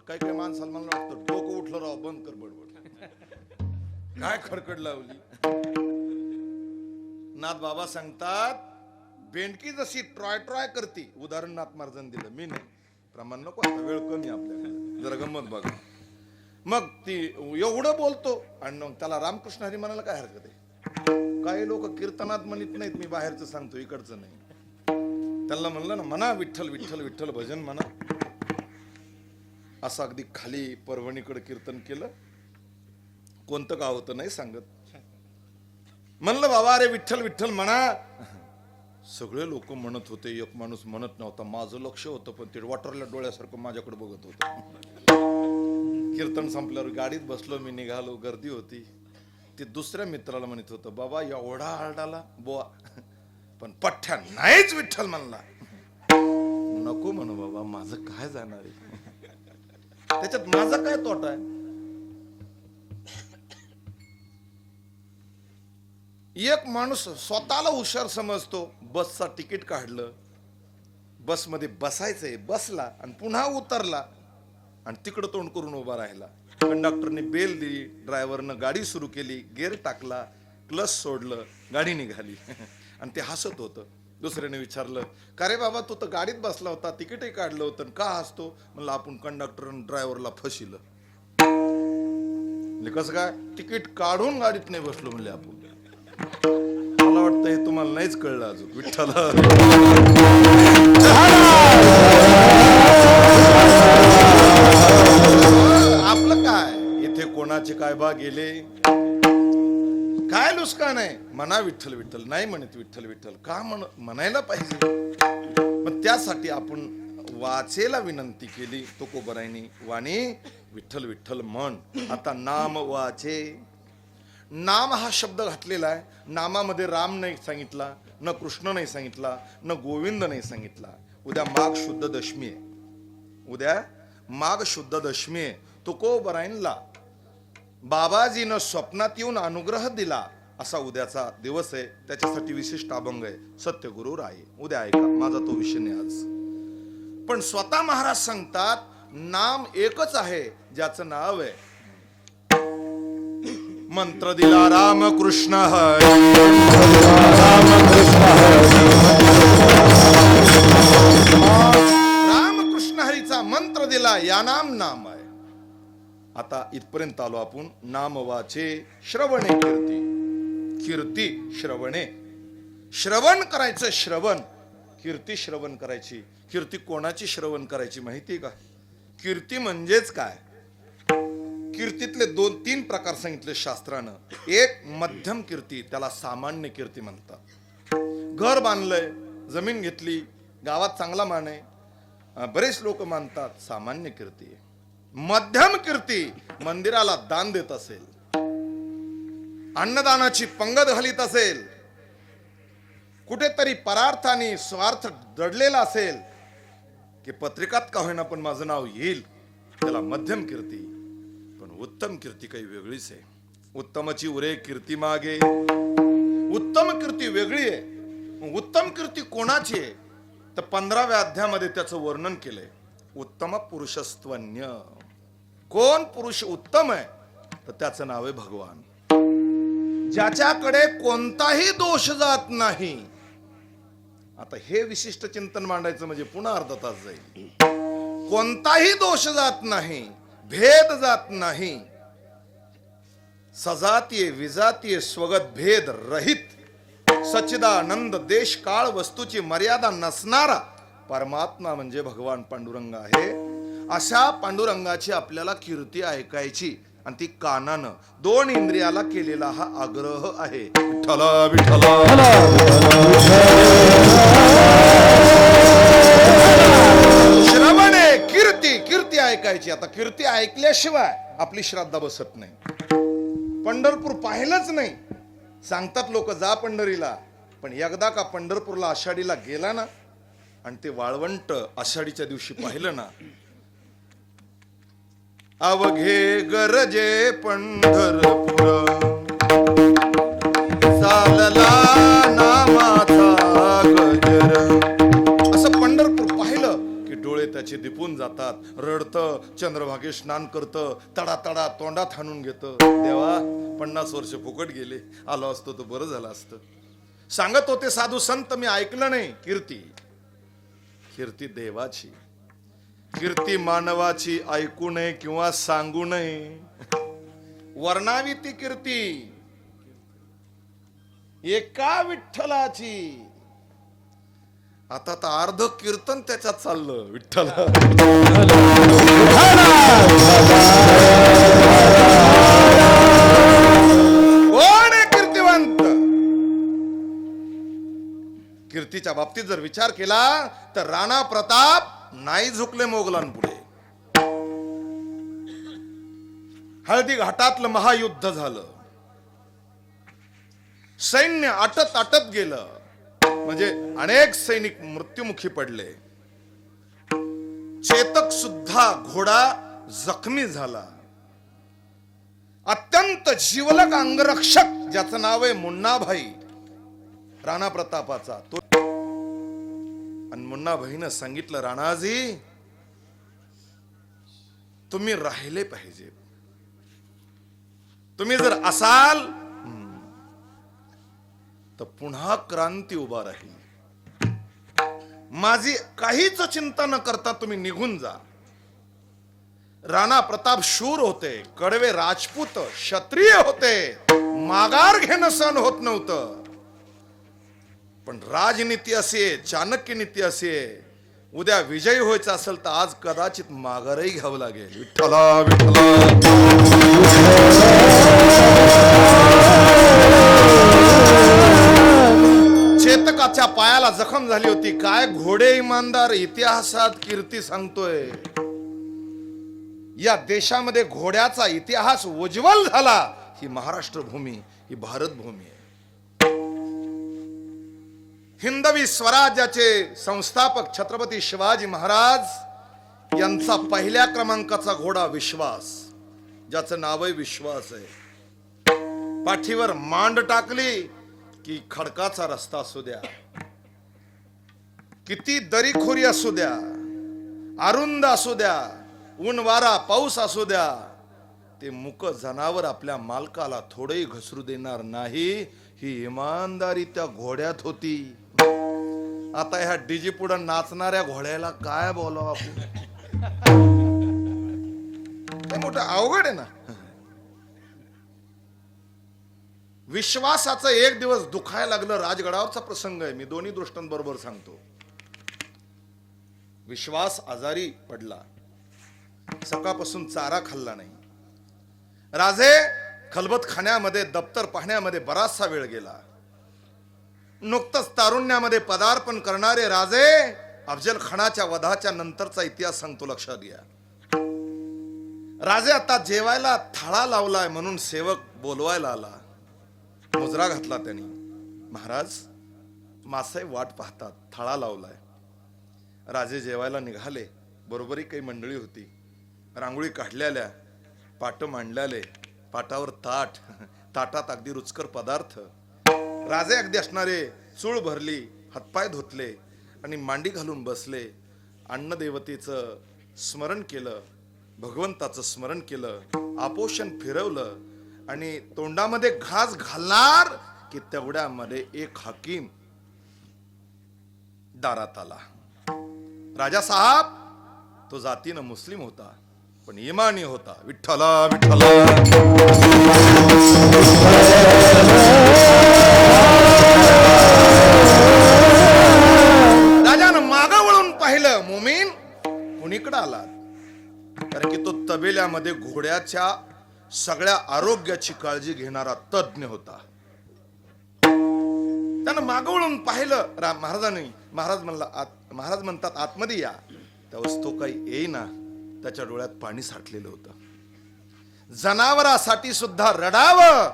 Speaker 2: काय काय माणसाला मला वाटतं डोकं उठलं राव, बंद कर बडबड. काय खडखड लावली. नाथ बाबा सांगतात भेंडकी जशी ट्रॉय ट्रॉय करते, उदाहरण नाथ महाराजांनी दिलं, मी नाही, प्रमाण नको आता, वेळ कमी आपल्याकडे, जरा गंमत बघा. मग ती एवढं बोलतो आणि मग त्याला रामकृष्ण हरी म्हणायला काय हरकत आहे? काही लोक कीर्तनात म्हणत नाहीत, मी बाहेरचं सांगतो, इकडचं नाही. त्याला म्हणलं ना, म्हणा विठ्ठल विठ्ठल विठ्ठल भजन म्हणा. असं अगदी खाली परभणीकडे कीर्तन केलं. कोणतं गाव होतं नाही सांगत. म्हणलं बाबा अरे विठ्ठल विठ्ठल म्हणा. सगळे लोक म्हणत होते, एक माणूस म्हणत नव्हता. माझं लक्ष होतं पण ते वाटरल्या डोळ्यासारखं माझ्याकडे बघत होतं. कीर्तन संपल्यावर गाडीत बसलो, मी निघालो, गर्दी होती. ते दुसऱ्या मित्राला म्हणत होतं, बाबा एवढा आरडाला बुवा, पण पठ्ठ्या नाहीच विठ्ठल म्हणला. नको म्हणू बाबा, माझं काय जाणार आहे, त्याच्यात माझा काय तोटा आहे. एक माणूस स्वतःला हुशार समजतो, बसचा तिकीट काढलं, बसमध्ये बसायचंय, बसला आणि पुन्हा उतरला आणि तिकडं तोंड करून उभा राहिला. कंडक्टरने बेल दिली, ड्रायव्हरनं गाडी सुरू केली, गेअर टाकला, क्लच सोडलं, गाडी निघाली. आणि ते हसत होतं. दुसऱ्याने विचारलं, का रे बाबा तू तर गाडीत बसला होता, तिकीटही काढलं होतं, का हसतो? म्हणलं आपण कंडक्टर ड्रायव्हरला फसिलं. म्हणजे कसं काय? तिकीट काढून गाडीत नाही बसलो म्हणले आपण. मला वाटतं हे तुम्हाला नाहीच कळलं अजून. विठ्ठल आपलं काय इथे कोणाचे काय बा गेले, काय नुकसान आहे? म्हणा विठ्ठल विठ्ठल. नाही म्हणत विठ्ठल विठ्ठल का म्हणायला पाहिजे, पण त्यासाठी आपण वाचेला विनंती केली. तुकोबरायनी वाणी विठ्ठल विठ्ठल म्हण. आता नाम वाचे. नाम हा शब्द घातलेला आहे. नामामध्ये राम नाही सांगितला, न कृष्ण नाही सांगितला, न गोविंद नाही सांगितला. उद्या माघ शुद्ध दशमी आहे. उद्या माघ शुद्ध दशमी आहे. तुकोबरायनला बाबाजीनं स्वप्नात येऊन अनुग्रह दिला असा उद्याचा दिवस आहे. त्याच्यासाठी विशिष्ट अभंग आहे, सत्यगुरु राय. उद्या ऐका, माझा तो विषय नाही आज. पण स्वतः महाराज सांगतात नाम एकच आहे ज्याचं नाव आहे. मंत्र दिला राम कृष्ण हरी, राम कृष्ण हरीचा मंत्र दिला, या नाम आहे. आता इथपर्यंत आलो आपण. नाम वाचे श्रवणे कीर्ती. कीर्ती श्रवणे, श्रवण करायचं, श्रवण. कीर्ती श्रवण करायची. कीर्ती कोणाची श्रवण करायची माहिती का? कीर्ती म्हणजेच काय? कीर्तीतले 2-3 प्रकार सांगितले शास्त्रानं. एक मध्यम कीर्ती, त्याला सामान्य कीर्ती म्हणतात. घर बांधलंय, जमीन घेतली, गावात चांगला मान आहे, बरेच लोक मानतात, सामान्य कीर्ती आहे. मध्यम कीर्ती, मंदिराला दान देत असेल, अन्नदानाची पंगत घालीत असेल, कुठेतरी परार्थाने स्वार्थ दडलेला असेल, की पत्रिकात का होईना पण माझं नाव येईल, त्याला मध्यम कीर्ती. पण उत्तम कीर्ती काही वेगळीच आहे. उत्तमची उरे कीर्ती मागे. उत्तम कीर्ती वेगळी आहे. उत्तम कीर्ती कोणाची आहे तर 15व्या अध्यायामध्ये त्याचं वर्णन केलंय. उत्तम पुरुषस्त्वन्य. कोण पुरुष उत्तम आहे तर त्याचं नाव आहे भगवान. ज्याच्याकडे कोणताही दोष जात नाही. आता हे विशिष्ट चिंतन मांडायचं म्हणजे पुन्हा अर्धा तास जाईल. कोणताही दोष जात नाही, भेद जात नाही, सजातीय विजातीय स्वगत भेद रहित, सच्चिदानंद देश काळ वस्तूची मर्यादा नसणारा परमात्मा म्हणजे भगवान पांडुरंग आहे. अशा पांडुरंगाची आपल्याला कीर्ती ऐकायची आणि ती कानानं 2 इंद्रियाला केलेला हा आग्रह आहे. विठ्ठल विठ्ठल श्रवणे कीर्ती. कीर्ती ऐकायची. आता कीर्ती ऐकल्याशिवाय आपली श्रद्धा बसत नाही. पंढरपूर पाहिलंच नाही. सांगतात लोक जा पंढरीला, पण एकदा का पंढरपूरला आषाढीला गेला ना आणि ते वाळवंट आषाढीच्या दिवशी पाहिलं ना, अवघे गरजे पंढरपूर, चालला नामाचा गजर. असं पंढरपूर पाहिलं की डोळे त्याचे दिपून जातात. रडतं, चंद्रभागे स्नान करतं, तडा तडा तोंडात हाणून घेतं. देवा 50 वर्ष फुकट गेले, आलो असतो तर बरं झालं असतं. सांगत होते साधू संत, मी ऐकलं नाही. कीर्ती कीर्ती देवाची, कीर्ती मानवाची ऐकू नये किंवा सांगू नये. वर्णावी ती कीर्ती एका विठ्ठलाची. आता तर अर्ध कीर्तन त्याच्यात चाललं. विठ्ठल कोण आहे कीर्तिवंत? कीर्तीच्या बाबतीत जर विचार केला तर राणा प्रताप नाही झुकले मोगलांपुढे. हळदी घाटातलं महायुद्ध झालं. सैन्य आटत आटत गेलं. म्हणजे अनेक सैनिक मृत्युमुखी पडले. चेतक सुद्धा घोडा जखमी झाला. अत्यंत जीवलग अंगरक्षक ज्याचं नाव आहे मुन्नाभाई, राणा प्रतापाचा, तो. आणि मुन्नाभाईनं सांगितलं, राणाजी तुम्ही राहिले पाहिजे. तुम्ही जर असाल तर पुन्हा क्रांती उभा राहील. माझी काहीच चिंता न करता तुम्ही निघून जा. राणा प्रताप शूर होते, कडवे राजपूत क्षत्रिय होते, माघार घेणं सहन होत नव्हतं. पण राजनीती असे, चाणक्य नीती असे, उद्या विजयी व्हायचं असेल तर आज कदाचित माघारही घ्यावं लागेल. विठ्ठला विठ्ठला. चेतकाच्या पायाला जखम झाली होती. काय घोडे इमानदार, इतिहासात कीर्ती सांगतोय. या देशामध्ये घोड्याचा इतिहास उज्ज्वल झाला. ही महाराष्ट्र भूमी, ही भारत भूमी आहे. हिंदवी स्वराज्याचे संस्थापक छत्रपती शिवाजी महाराज यांचा पहिल्या क्रमांकाचा घोडा विश्वास, ज्याचं नाव आहे विश्वास आहे. पाठीवर मांड टाकली की खडकाचा रस्ता असू द्या, किती दरीखोरी असू द्या, अरुंद असू द्या, ऊन वारा पाऊस असू द्या, ते मुक जनावर आपल्या मालकाला थोडेही घसरू देणार नाही. ही इमानदारी त्या घोड्यात होती. आता ह्या डीजी पुढे नाचणाऱ्या घोड्याला काय बोलावं आपण? ते मोठं अवघड आहे ना. विश्वासाचं एक दिवस दुखायला लागलं. राजगडावरचा प्रसंग आहे, मी दोन्ही दृष्टांबरोबर सांगतो. विश्वास आजारी पडला, सकाळपासून चारा खाल्ला नाही. राजे खलबत खाण्यामध्ये, दप्तर पाहण्यामध्ये बराचसा वेळ गेला. नुकतंच तारुण्यामध्ये पदार्पण करणारे राजे अफजल खानाच्या वधाच्या नंतरचा इतिहास सांगतो, लक्षात घ्या. राजे आता जेवायला थाळा लावलाय म्हणून सेवक बोलवायला आला. मुजरा घातला त्यांनी. महाराज मासाई वाट पाहतात, थाळा लावलाय. राजे जेवायला निघाले. बरोबरी काही मंडळी होती. रांगोळी काढलेल्या, पाट मांडलेले, पाटावर ताट, ताटात अगदी रुचकर पदार्थ. राजे अगदी असणारे चूळ भरली, हातपाय धुतले आणि मांडी घालून बसले. अन्नदेवतेचं स्मरण केलं, भगवंताचं स्मरण केलं, आपोषण फिरवलं आणि तोंडामध्ये घास घालणार की तेवढ्यामध्ये एक हाकीम दारात आला. राजा साहेब, तो जातीनं मुस्लिम होता पण इमानी होता. विठ्ठला विठ्ठला. राजानं मागं वळून पाहिलं. मुमीन कुणीकडे आला? कारण की तो तबेल्यामध्ये घोड्याच्या सगळ्या आरोग्याची काळजी घेणारा तज्ञ होता. त्यानं मागं वळून पाहिलं. महाराज म्हणतात आतमध्ये या. त्यावेळेस तो काही येईना. त्याच्या डोळ्यात पाणी साठलेलं होतं. जनावरासाठी सुद्धा रडावं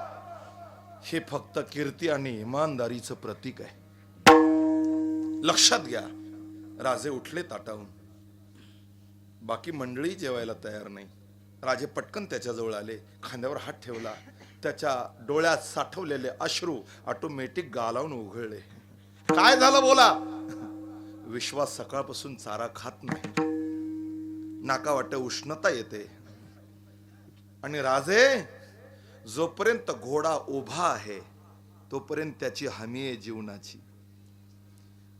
Speaker 2: हे फक्त कीर्ती आणि इमानदारीचं प्रतीक आहे. लक्षात घ्या. राजे उठले ताटावून. बाकी मंडळी जेवायला तयार नाही. राजे पटकन त्याच्याजवळ आले, खांद्यावर हात ठेवला. त्याच्या डोळ्यात साठवलेले अश्रू ऑटोमॅटिक गालावून उघळले. काय झालं बोला? विश्वास सकाळपासून चारा खात नाही. नाका वाटे उष्णता येते. आणि राजे जोपर्यंत घोडा उभा आहे तोपर्यंत त्याची हमी आहे जीवनाची.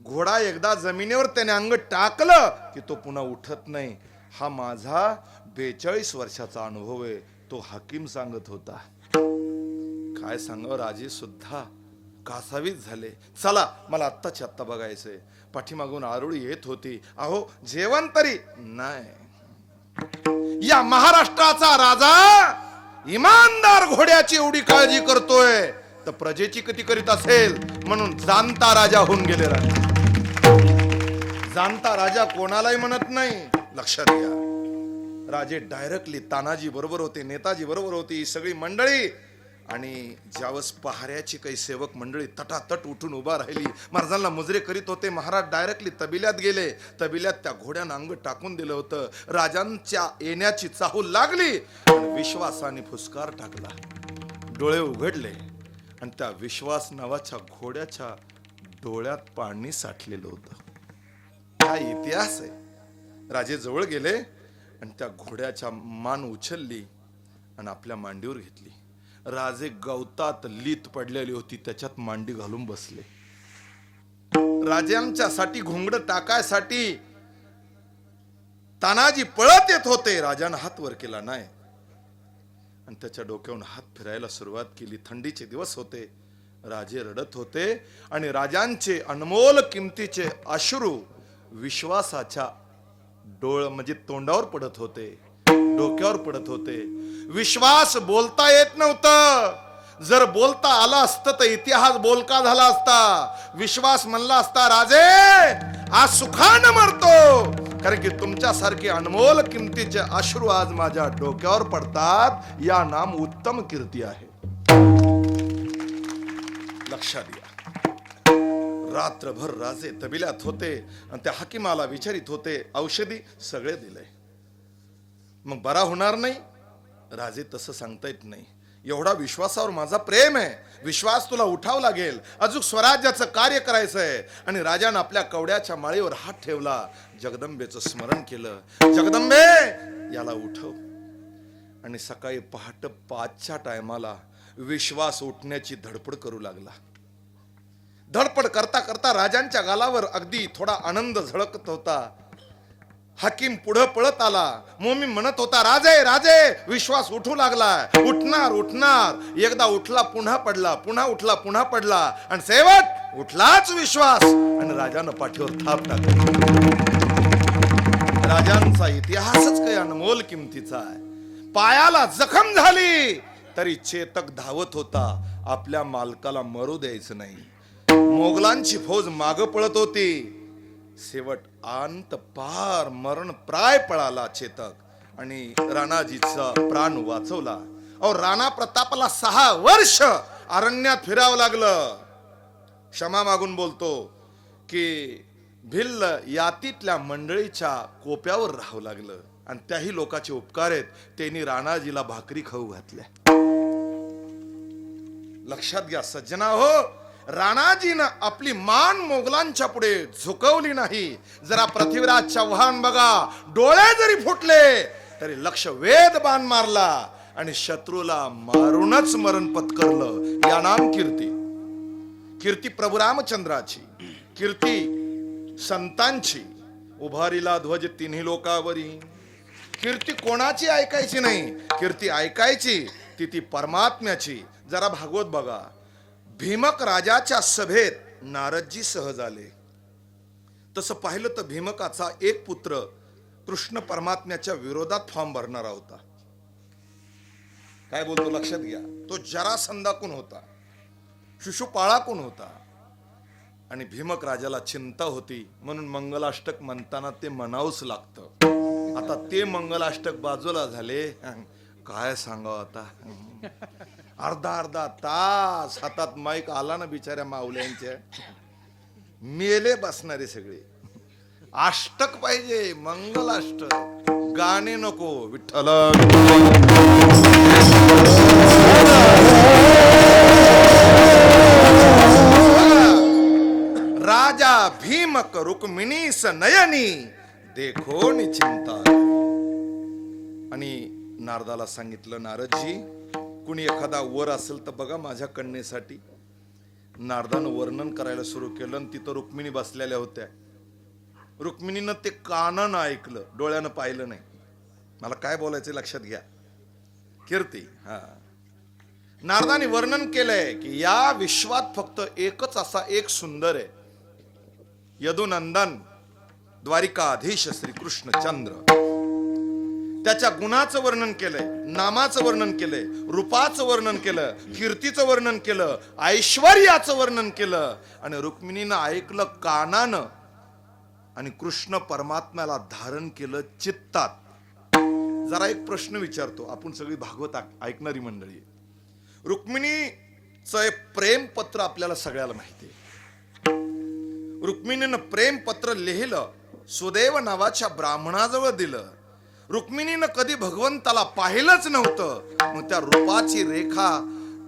Speaker 2: घोडा एकदा जमिनीवर त्याने अंग टाकलं की तो पुन्हा उठत नाही. हा माझा 42 वर्षाचा अनुभव आहे. तो हाकीम सांगत होता. काय सांगावं, राजे सुद्धा कासावीस झाले. चला मला आत्ताच्या आत्ता बघायचंय. पाठीमागून आरोळी येत होती. अहो जेवण तरी नाही. या महाराष्ट्राचा राजा इमानदार घोड्याची एवढी काळजी करतोय तर प्रजेची किती करीत असेल. म्हणून जाणता राजा होऊन गेले. राजा जाणता राजा कोणालाही म्हणत नाही. लक्षात घ्या, राजे डायरेक्टली तानाजी बरोबर होते, नेताजी बरोबर होती, ही सगळी मंडळी. आणि ज्यावेळेस पहाऱ्याची काही सेवक मंडळी तटातट उठून उभा राहिली, महाराजांना मुजरे करीत होते. महाराज डायरेक्टली तबिल्यात गेले. तबिल्यात त्या घोड्यानं अंग टाकून दिलं होतं. राजांच्या येण्याची चाहूल लागली. विश्वासाने फुसकार टाकला. डोळे उघडले आणि त्या विश्वास नावाच्या घोड्याच्या डोळ्यात पाणी साठलेलं होतं. हा इतिहास आहे. राजे जवळ गेले आणि त्या घोड्याच्या मान उचलली आणि आपल्या मांडीवर घेतली. राजे गवतात लीत पडलेली होती, त्याच्यात मांडी घालून बसले. राजांच्यासाठी घोंगड टाकायसाठी तानाजी पळत येत होते. राजानं हात वर केला नाही आणि त्याच्या डोक्यावरून हात फिरायला सुरुवात केली. थंडीचे दिवस होते. राजे रडत होते आणि राजांचे अनमोल किमतीचे अश्रू विश्वासाच्या म्हणजे तोंडावर पडत होते, डोक्यावर पडत होते. विश्वास बोलता येत नव्हतं. जर बोलता आला असतं तर इतिहास बोलका झाला असता. विश्वास म्हणला असता, राजे आज सुखानं मरतो, कारण की तुमच्यासारखे अनमोल किमतीचे अश्रू आज माझ्या डोक्यावर पडतात. या नाम उत्तम कीर्ती आहे. लक्षात घ्या. रात्रभर राजे तबिल्यात होते आणि त्या हाकिमाला विचारित होते. औषधी सगळे दिले, मग बरा होणार नाही. राजे तसं सांगता येत नाही. एवढा विश्वासावर माझा प्रेम आहे. विश्वास तुला उठाव लागेल. अजून स्वराज्याचं कार्य करायचंय. आणि राजानं आपल्या कवड्याच्या माळीवर हात ठेवला. जगदंबेचं स्मरण केलं. जगदंबे याला उठव. आणि सकाळी पहाटे 5च्या टायमाला विश्वास उठण्याची धडपड करू लागला. धडपड करता करता राजांच्या गालावर अगदी थोडा आनंद झळकत होता. हाकीम पुढे पळत आला. मोमी म्हणत होता, राजे राजे विश्वास उठू लागलाय, उठणार उठणार. एकदा उठला पुन्हा पडला, पुन्हा उठला पुन्हा पडला आणि शेवट उठलाच विश्वास आणि राजानं पाठीवर थाप टाकली. राजांचा इतिहासच काही अनमोल किमतीचा आहे. पायाला जखम झाली तरी चेतक धावत होता. आपल्या मालकाला मरू द्यायचं नाही. मोगलांची फौज माग पळत होती. शेवट अंत पार मरण प्राय पळाला चेतक आणि राणाजीचा प्राण वाचवला. और राणा प्रतापला 6 वर्ष अरण्यात फिरावं लागलं. क्षमा मागून बोलतो की भिल्ल यातीतल्या मंडळीच्या कोप्यावर राहावं लागलं. आणि त्याही लोकांचे उपकार आहेत. त्यांनी राणाजीला भाकरी खाऊ घातल्या. लक्षात घ्या सज्जना हो, राणाजीनं आपली मान मोगलांच्या पुढे झुकवली नाही. जरा पृथ्वीराज चव्हाण बघा, डोळे जरी फुटले तरी लक्ष वेध बाण मारला आणि शत्रूला मारूनच मरण पत्करलं. या नाम कीर्ती. कीर्ती प्रभू रामचंद्राची, कीर्ती संतांची. उभारीला ध्वज तिन्ही लोकावरी. कीर्ती कोणाची ऐकायची नाही, कीर्ती ऐकायची ती परमात्म्याची. जरा भागवत बघा. भीमक राजाच्या सभेत नारदजी सहज आले. तसं पाहिलं तर भीमकाचा एक पुत्र कृष्ण परमात्म्याच्या विरोधात फॉर्म भरणारा होता. काय बोलतो लक्षात घ्या. तो जरासंधाकून होता, शिशुपाळाकून होता. आणि भीमक राजाला चिंता होती म्हणून मंगलाष्टक म्हणताना ते म्हणावंच लागतं. आता ते मंगलाष्टक बाजूला झाले. काय सांगावं आता. अर्धा तास हातात माईक आला ना बिचाऱ्या माऊल्यांच्या, मेले बसणारे सगळे. अष्टक पाहिजे, मंगलाष्टक. गाणे नको. विठ्ठल राजा भीमक रुक्मिणीस नयनी देखो निचिंता. आणि नारदाला सांगितलं, नारदजी कुणी एखादा वर असेल तर बघा माझ्या कन्येसाठी. नारदानं वर्णन करायला सुरू केलं आणि तिथं रुक्मिणी बसलेल्या होत्या. रुक्मिणीनं ते कानानं ऐकलं, डोळ्यानं पाहिलं नाही. मला काय बोलायचं लक्षात घ्या. कीर्ती, हा, नारदाने वर्णन केलंय की या विश्वात फक्त एकच असा एक सुंदर आहे, यदुनंदन द्वारिकाधीश श्रीकृष्ण चंद्र. त्याच्या गुणाचं वर्णन केलंय, नामाचं वर्णन केलंय, रूपाचं वर्णन केलं, कीर्तीचं वर्णन केलं, ऐश्वर्याचं वर्णन केलं. आणि रुक्मिणीनं ऐकलं कानानं आणि कृष्ण परमात्म्याला धारण केलं चित्तात. जरा एक प्रश्न विचारतो, आपण सगळी भागवत ऐकणारी मंडळी. रुक्मिणीचं प्रेमपत्र आपल्याला सगळ्याला माहिती आहे. रुक्मिणीनं प्रेमपत्र लिहिलं, सुदैव नावाच्या ब्राह्मणाजवळ दिलं. रुक्मिणीनं कधी भगवंताला पाहिलंच नव्हतं, मग त्या रूपाची रेखा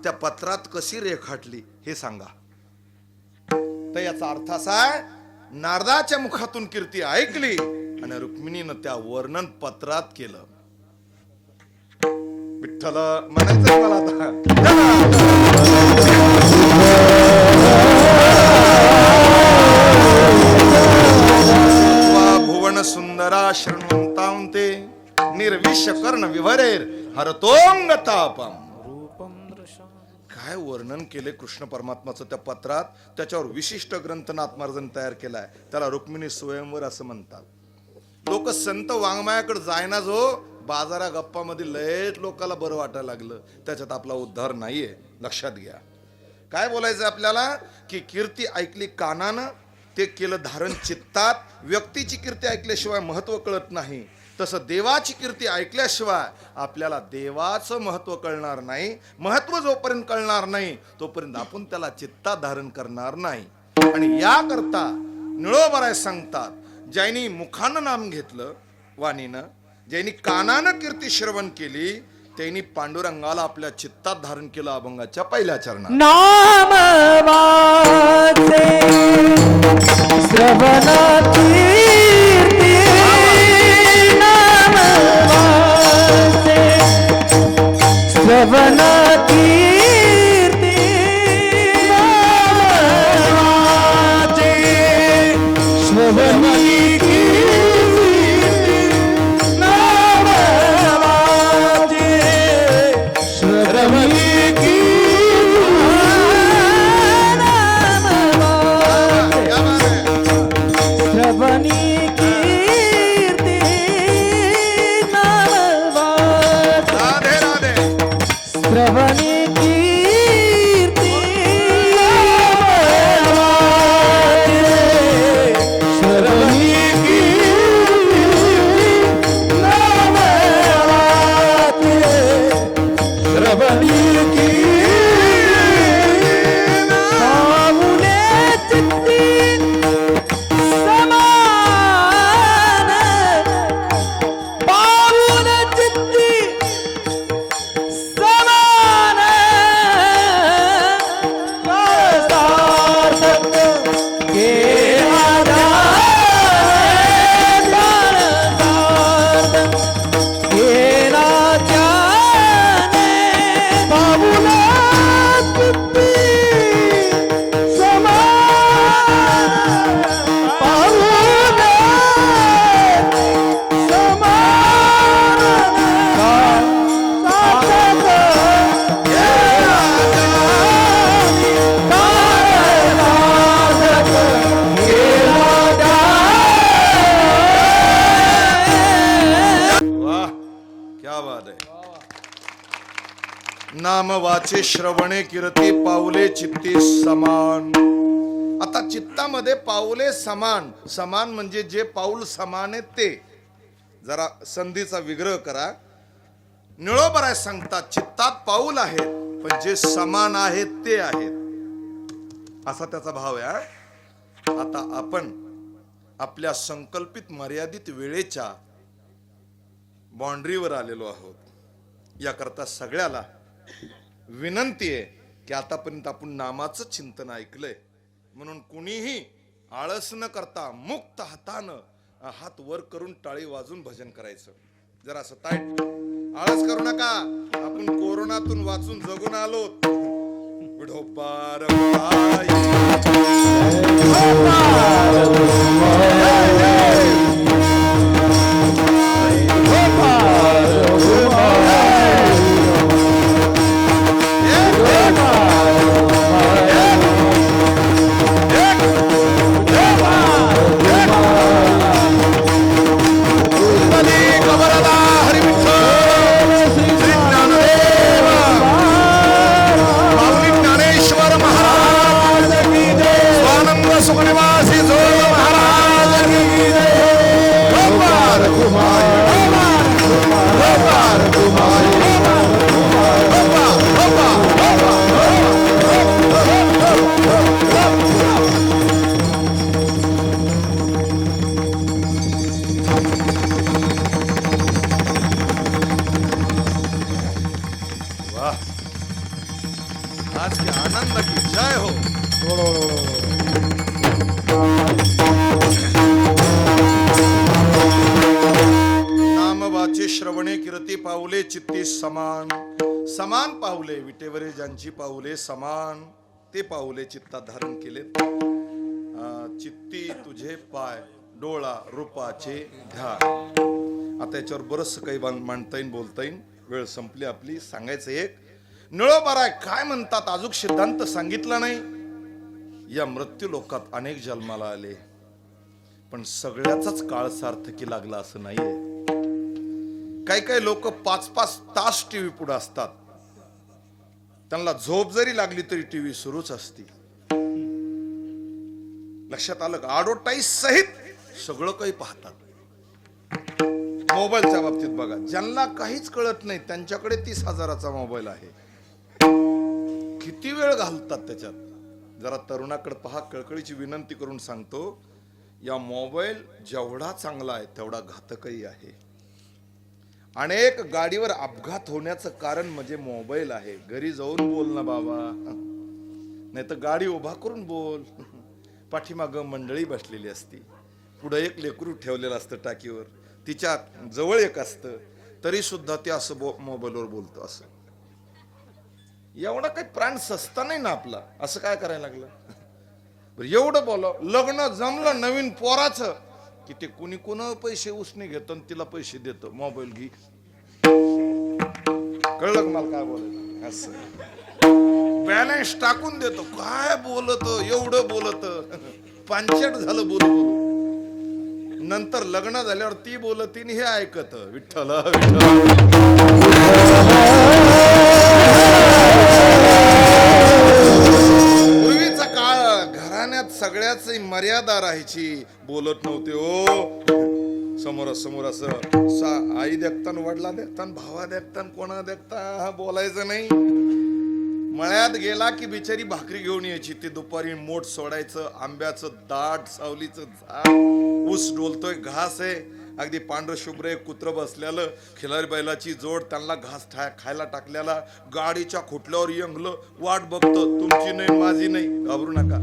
Speaker 2: त्या पत्रात कशी रेखाटली हे सांगा. तर याचा अर्थ असा आहे, नारदाच्या मुखातून कीर्ती ऐकली आणि रुक्मिणीनं त्या वर्णन पत्रात केलं. विठ्ठल म्हणायचं मला आता. भुवन सुंदरा शृण्वन्तांते निर्विश कर्ण विभरेर हरतोंग तापम. काय वर्णन केले कृष्ण परमात्माचं त्या पत्रात. त्याच्यावर विशिष्ट ग्रंथ नाथमार्जन तयार केलाय, त्याला रुक्मिणी स्वयंवर असं म्हणतात. लोक संत वाङ्मयाकडे जायना जो बाजारा गप्पामध्ये लयच लोकाला बरं वाटायला लागलं, त्याच्यात आपला उद्धार नाहीये. लक्षात घ्या काय बोलायचं आपल्याला, की कीर्ती ऐकली कानानं, ते केलं धारण चित्तात. व्यक्तीची कीर्ती ऐकल्याशिवाय महत्व कळत नाही, तसं देवाची कीर्ती ऐकल्याशिवाय आपल्याला देवाचं महत्व कळणार नाही. महत्व जोपर्यंत कळणार नाही तोपर्यंत आपण त्याला चित्तात धारण करणार नाही. आणि याकरता निळोबराय सांगतात, ज्यांनी मुखानं नाम घेतलं वाणीनं, ज्यांनी कानानं कीर्ती श्रवण केली, त्यांनी पांडुरंगाला आपल्या चित्तात धारण केलं. अभंगाच्या पहिल्या चरणात
Speaker 4: नाम वाचे श्रवण कीर्ती, नाम वाचे श्रवण कीर्ती, नाम वाचे श्रवण
Speaker 2: नाम वाचे श्रवणे कीर्ती, पाऊले चित्ती समान. आता चित्तामध्ये पाऊले समान, समान म्हणजे जे पाऊल समान आहे ते. जरा संधीचा विग्रह करा. निळोबराय सांगतात, चित्तात पाऊल आहेत पण जे समान आहेत ते आहेत, असा त्याचा भाव आहे. आता आपण आपल्या संकल्पित मर्यादित वेळेच्या बाउंड्रीवर आलेलो आहोत. याकरता सगळ्याला विनंती आहे की आतापर्यंत आपण नामाचं चिंतन ऐकलंय, म्हणून कुणीही आळस न करता मुक्त हातानं हात वर करून टाळी वाजून भजन करायचं. जरा असं ताईट आळस करू नका. आपण कोरोनातून वाचून जगून आलो. विठोबा रघुराई. आज के आनंद की जय हो. नाम वाचे श्रवणे कीर्ती पाऊले चित्ती समान. समान पाऊले विटेवरे ज्यांची पाऊले समान ते पाऊले चित्तात धारण केलेत. चित्ती तुझे पाय डोळा रूपाचे ध्यान. आता याच्यावर बरंच काही मांडता येईल बोलता येईल. वेळ संपली आपली. सांगायचं एक निळोबाराय काय म्हणतात अजून सिद्धांत सांगितला नाही. या मृत्यू लोकात अनेक जन्माला आले पण सगळ्याचाच काळ सार्थकी लागला असं नाहीये. काही काही लोक 5-5 तास टीव्ही पुढे असतात. त्यांना झोप जरी लागली तरी टीव्ही सुरूच असती. लक्षात आलं का? ॲडव्हर्टाईज सहित सगळं काही पाहतात. मोबाईलच्या बाबतीत बघा, ज्यांना काहीच कळत नाही त्यांच्याकडे 30,000चा मोबाईल आहे. किती वेळ घालतात त्याच्यात. जरा तरुणाकडे पहा. कळकळीची विनंती करून सांगतो, या मोबाईल जेवढा चांगला आहे तेवढा घातकही आहे. अनेक गाडीवर अपघात होण्याचं कारण म्हणजे मोबाईल आहे. घरी जाऊन बोल ना बाबा, नाही तर गाडी उभा करून बोल. पाठीमाग मंडळी बसलेली असती, पुढे एक लेकरू ठेवलेलं असतं टाकीवर, तिच्या जवळ एक असतं, तरी सुद्धा ते असं मोबाईलवर बोलतो. असं एवढा काही प्राण सस्ता नाही ना आपला. असं काय करायला लागलं? एवढं बोल. लग्न जमलं नवीन पोराचं की ते कुणी कोण पैसे उसने घेतो आणि तिला पैसे देतो. मोबाईल घे. कळलं का मला काय बोलायचं? असं बॅलन्स टाकून देतो. काय बोलत एवढं बोलत पांचट झालं बोलू बोलू. नंतर लग्न झाल्यावर ती बोलती हे ऐकत. विठ्ठल पूर्वीचा काळ घराण्यात सगळ्याच मर्यादा राहायची. बोलत नव्हते ओ समोरासमोर. असं आई देखतान, वडला देखतान, भावा देखतान, कोणा देखता बोलायचं नाही. मळ्यात गेला की बिचारी भाकरी घेऊन यायची. ते दुपारी मोठ सोडायचं. आंब्याचं दाट सावलीचं झाड, ऊस डोलतोय, घास आहे अगदी पांढर शुभ्र. एक कुत्र बसलेलं, खिलारी बैलाची जोड, त्यांना घास खायला टाकलेला. गाडीच्या खुटल्यावर यंगलं वाट बघतो. तुमची नाही माझी नाही, घाबरू नका.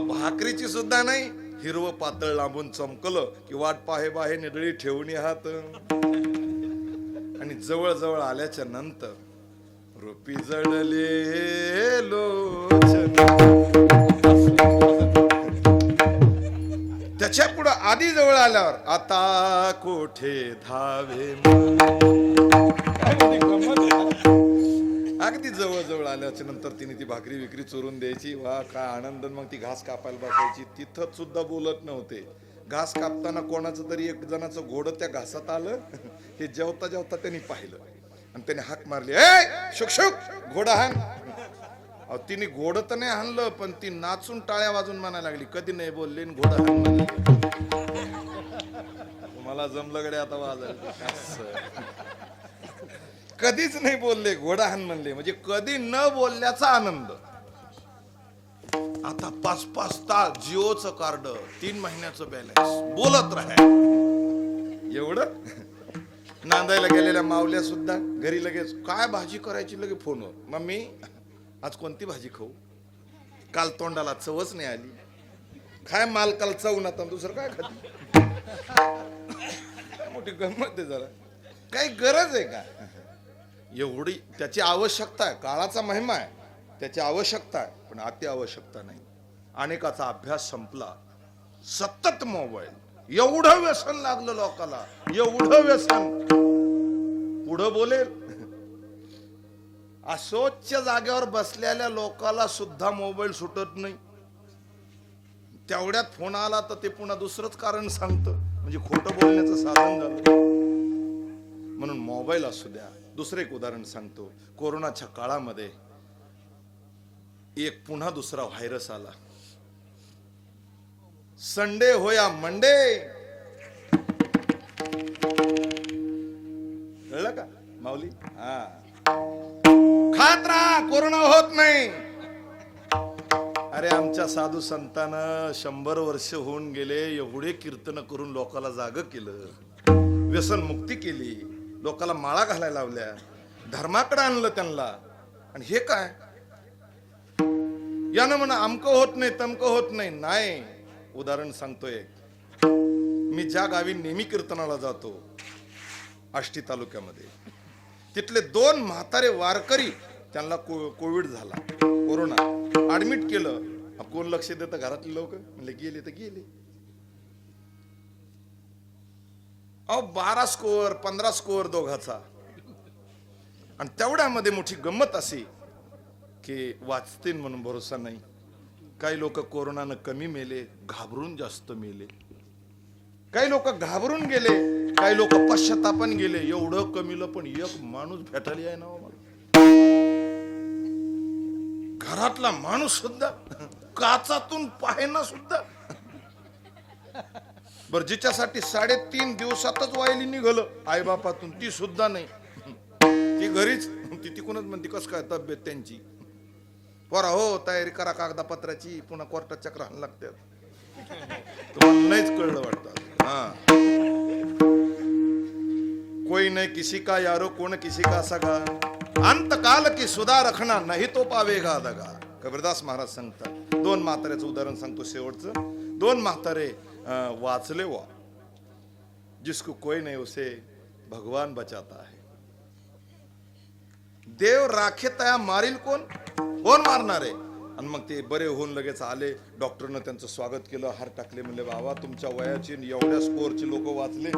Speaker 2: भाकरीची सुद्धा नाही. हिरवं पातळ लांबून चमकलं की वाट पाहे बाहे निडळी ठेवून हात. आणि जवळ जवळ आल्याच्या नंतर रोपी जळले लोचन. त्याच्या पुढे आधी जवळ आल्यावर आता कोठे धावे. अगदी जवळ जवळ आल्याच्या नंतर तिने ती भाकरी विक्री चोरून द्यायची. वा काय आनंद. मग ती घास कापायला बसायची. तिथं सुद्धा बोलत नव्हते. घास कापताना कोणाचं तरी एक जणाचं घोडं त्या घासात आलं. हे जेवता जेवता त्यांनी पाहिलं आणि त्याने हाक मारली, ए शुक शुक घोडा हाण. तिने घोडं तर नाही हाणलं पण ती नाचून टाळ्या वाजून म्हणायला लागली, कधी नाही बोलले घोडा हाण म्हणले. तुम्हाला जमलं गडे आता वाजायला. कधीच नाही बोलले, घोडा हाण म्हणले. म्हणजे कधी न बोलल्याचा आनंद. आता 5-5 तास जिओचं कार्ड, 3 महिन्याचं बॅलन्स, बोलत राहा. एवढं नांदायला गेलेल्या मावल्या सुद्धा घरी लगेच काय भाजी करायची लगे फोनवर, मम्मी आज कोणती भाजी खाऊ. काल तोंडाला चवच नाही आली. काय मालकाला चव ना तर दुसरं काय खाती. मोठी गंमत आहे. जरा काही गरज आहे का एवढी? त्याची आवश्यकता आहे. काळाचा महिमा आहे. त्याची आवश्यकता आहे, पण अति आवश्यकता नाही. अनेकाचा अभ्यास संपला, सतत मोबाईल, एवढं व्यसन लागलं लोकाला, एवढं व्यसन. पुढं बोलेल असोच्या जागेवर बसलेल्या लोकाला सुद्धा मोबाईल सुटत नाही. तेवढ्यात फोन आला तर ते पुन्हा दुसरंच कारण सांगतं, म्हणजे खोटं बोलण्याचं साधन झालं. म्हणून मोबाईल असू द्या. दुसरं एक उदाहरण सांगतो. कोरोनाच्या काळामध्ये एक पुन्हा दुसरा व्हायरस आला. संडे हो या मंडे, कळलं का माऊली? हा, खात राहा, कोरोना होत नाही. अरे आमच्या साधू संतांना 100 वर्ष होऊन गेले, एवढे कीर्तन करून लोकाला जाग केलं, व्यसन मुक्ती केली, लोकाला माळा घालायला लावल्या, धर्माकडे आणलं त्यांना. आणि हे काय यानं म्हणा अमकं होत नाही तमकं होत नाही. नाही, उदाहरण सांगतोय. मी ज्या गावी नेहमी कीर्तनाला जातो, आष्टी तालुक्यामध्ये, तिथले 2 म्हातारे वारकरी, त्यांना कोविड झाला, कोरोना, ऍडमिट केलं. कोण लक्ष देतं? घरातले लोक. म्हणले गेले तर गेले. 12 स्कोअर 15 स्कोअर दोघाचा. आणि तेवढ्यामध्ये मोठी गंमत अशी की वाचतील म्हणून भरोसा नाही. काही लोक कोरोनानं कमी मेले, घाबरून जास्त मेले. काही लोक घाबरून गेले, काही लोक पश्चातापान गेले. एवढं कमीलं पण एक माणूस भेटायला आहे ना मला. घरातला माणूस सुद्धा, काचातून पाहेना सुद्धा. बर, जिच्यासाठी 3.5 दिवसातच वायली निघालं आई बापातून, ती सुद्धा नाही. ती घरीच, ती तिकूनच म्हणते कस काय तब्येत त्यांची. पोरा हो, तयारी करा कागदपत्राची, पुन्हा कोर्टात चक्र हाण लागतात. तुम्हाला नाहीच कळलं वाटतं. हा, कोई नाही किसी का यारो, कोण किसी का सगा, अंत काल की सुधा रखना नाही तो पावेगा दगा. कबीरदास महाराज सांगतात. 2 म्हाताऱ्याचं उदाहरण सांगतो शेवटचं. 2 म्हातारे वाचले वा. जिसको कोई नहीं उसे भगवान बचाता है. देव राखे तया मारील कोण? कोण मारणार आहे? आणि मग ते बरे होऊन लगेच आले. डॉक्टरनं त्यांचं स्वागत केलं, हार टाकले. म्हणले बाबा तुमच्या वयाची एवढ्या स्कोअरचे लोक वाचले,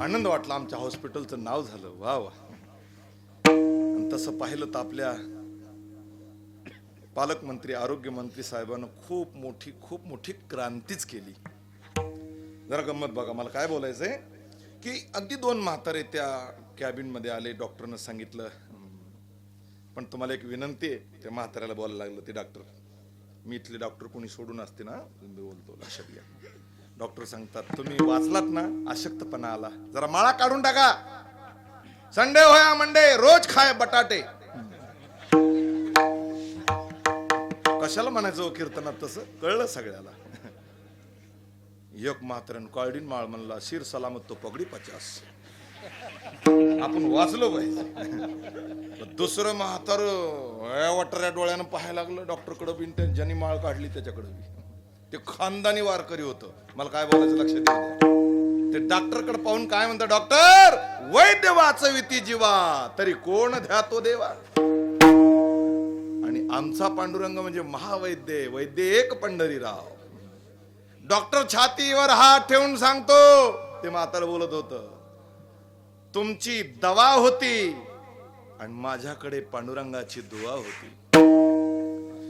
Speaker 2: आनंद वाटला, आमच्या हॉस्पिटलचं नाव झालं. वा वा. आणि तसं पाहिलं तर आपल्या पालकमंत्री, आरोग्यमंत्री साहेबांना खूप मोठी क्रांतीच केली. जरा गंमत बघा. मला काय बोलायचंय की अगदी 2 म्हातारे त्या कॅबिन मध्ये आले. डॉक्टरनं सांगितलं, पण तुम्हाला एक विनंती आहे. त्या म्हाताऱ्याला बोलायला लागलं ते डॉक्टर. मी इथले डॉक्टर कोणी सोडून असते ना, मी बोलतो, लक्षात घ्या. डॉक्टर सांगतात, तुम्ही वाचलात ना, अशक्तपणा आला, जरा माळा काढून टाका. संडे होया मंडे, रोज खाय बटाटे. कशाला म्हणायचं कीर्तनात तसं? कळलं सगळ्याला. एक म्हाताऱ्यानं काळडीन माळ म्हणला, शिर सलामत तो पगडी 50. आपण वाचलो पाहिजे. दुसरं म्हातार वटऱ्या डोळ्यानं पाहायला लागलं डॉक्टरकडे बिन. ज्यांनी माळ काढली त्याच्याकडे बी. ते खानदानी वारकरी होतं. मला काय बोलायचं लक्षात येईल. ते डॉक्टरकडे पाहून काय म्हणतं, डॉक्टर वैद्य वाचविती जीवा, तरी कोण ध्या तो देवा. आणि आमचा पांडुरंग म्हणजे महावैद्य, वैद्य एक पंढरीराव. डॉक्टर छातीवर हात ठेवून सांगतो, ते म्हातार बोलत होतं, तुमची दवा होती आणि माझ्याकडे पांडुरंगाची दुआ होती.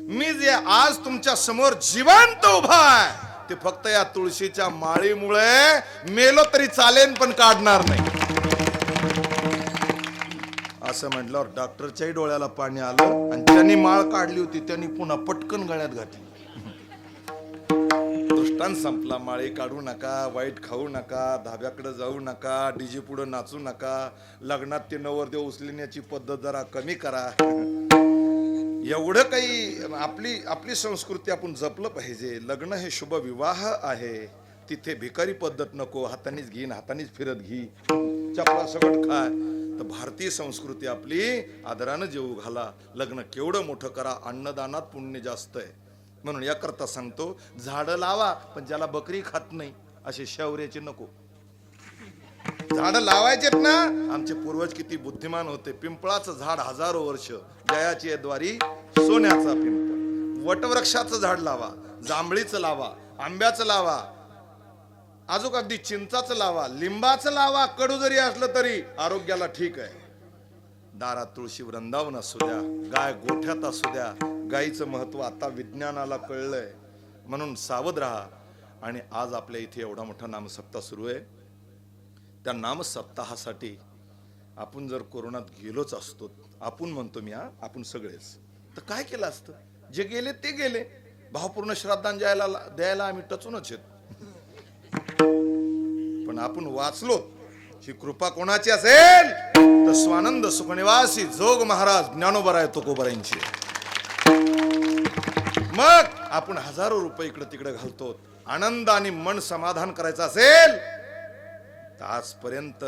Speaker 2: मी जे आज तुमच्या समोर जिवंत उभा आहे, ते फक्त या तुळशीच्या माळीमुळे. मेलो तरी चालेल पण काढणार नाही. असं म्हटल्यावर डॉक्टरच्याही डोळ्याला पाणी आलं. आणि त्यांनी माळ काढली होती, त्यांनी पुन्हा पटकन गळ्यात घातली. दृष्टांत संपला. माळी काढू नका, वाईट खाऊ नका, धाब्याकडे जाऊ नका, डीजे पुढे नाचू नका, लग्नात ते नवरदेव उचलण्याची पद्धत जरा कमी करा. एवढं काही आपली संस्कृती आपण जपलं पाहिजे. लग्न हे शुभ विवाह आहे. तिथे भिकारी पद्धत नको, हातानीच घेईन हातानीच फिरत घे, चपला सगळं खाय. तर भारतीय संस्कृती आपली आदरानं जेवू घाला. लग्न केवढं मोठं करा, अन्नदानात पुण्य जास्त आहे. म्हणून याकरता सांगतो, झाडं लावा पण ज्याला बकरी खात नाही असे शौर्याचे नको. झाडं लावायचेत ना. आमचे पूर्वज किती बुद्धिमान होते. पिंपळाचं झाड 1000 वर्ष, जयाची द्वारी सोन्याचा पिंपळ, वटवृक्षाचं झाड लावा, जांभळीचं लावा, आंब्याचं लावा, अजून अगदी चिंचाचं लावा, लिंबाचं लावा. कडू जरी असलं तरी आरोग्याला ठीक आहे. दारात तुळशी वृंदावन असू द्या, गाय गोठ्यात असू द्या. गायीचं महत्व आता विज्ञानाला कळलंय, म्हणून सावध राहा. आणि आज आपल्या इथे एवढा मोठा नामसप्ताह सुरू आहे. त्या नामसप्ताहासाठी आपण जर कोरोनात गेलोच असतो, आपण म्हणतो मी आपण सगळेच, तर काय केलं असतं? जे गेले ते गेले. भावपूर्ण श्रद्धांजली द्यायला आम्ही टचूनच येत, पण आपण वाचलो. ही कृपा कोणाची असेल तर स्वानंद सुखनिवासी जोग महाराज ज्ञानोबराय तुकोबरायांची. मग आपण हजारो रुपये इकडे तिकडे घालतो. आनंद आणि मन समाधान करायचं असेल तर आजपर्यंत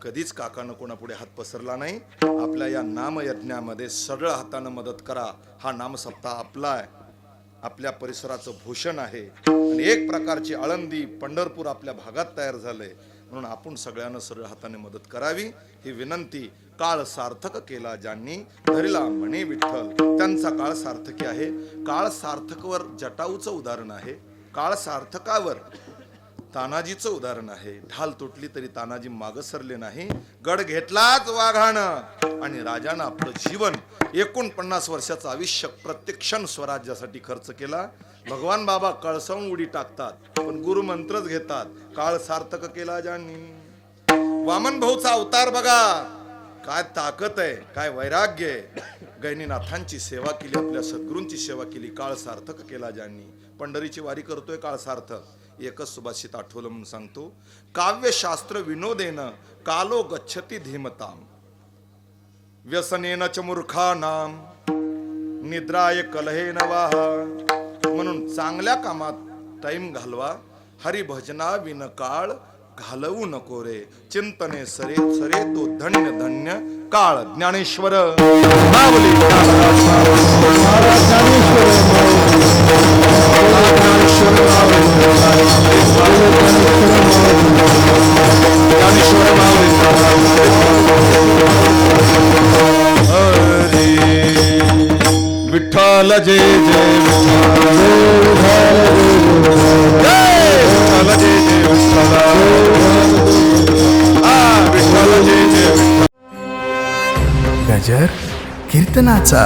Speaker 2: कधीच काकानं कोणापुढे हात पसरला नाही. आपल्या या नामयज्ञामध्ये सरळ हातानं मदत करा. हा नामसप्ताह आपला आहे, आपल्या परिसराचं भूषण आहे. आणि एक प्रकारची आळंदी पंढरपूर आपल्या भागात तयार झालंय, म्हणून आपण सगळ्यांना सरळ हाताने मदत करावी ही विनंती. काळ सार्थक केला ज्यांनी धरिला म्हणे विठ्ठल, त्यांचा काळ सार्थकी आहे. काळ सार्थकवर जटाऊचं उदाहरण आहे, काळ सार्थकावर तानाजीचं उदाहरण आहे. ढाल तुटली तरी तानाजी मागं सरले नाही. गड घेतलाच वाघानं आणि राजानं आपलं जीवन 49 वर्षाचं आयुष्य प्रत्येक क्षण स्वराज्यासाठी खर्च केला. भगवान बाबा कळसावून उडी टाकतात, पण गुरुमंत्रच घेतात. काळ सार्थक केला ज्यांनी. वामन भाऊचा अवतार बघा, काय ताकद आहे, काय वैराग्य आहे. गैनीनाथांची सेवा केली, आपल्या सद्गुरूंची सेवा केली. काळ सार्थक केला ज्यांनी. पंढरीची वारी करतोय काळ सार्थक. एकच सुभाषित आठवलं म्हणून सांगतो. काव्यशास्त्र विनोदेन कालो गच्छति धीमताम, व्यसनेन च मूर्खानाम निद्राय कलहेन वाह. म्हणून चांगल्या कामात टाइम घालवा. हरिभजना विन काळ घालवू नको रे. चिंतने सरे सरे तो धन्य धन्य काळ. ज्ञानेश्वर माऊली. विठ्ठल जय जय विठ्ठल, जय विठ्ठल जय जय विठ्ठल, विठ्ठल जय जय.
Speaker 1: गजर कीर्तनाचा.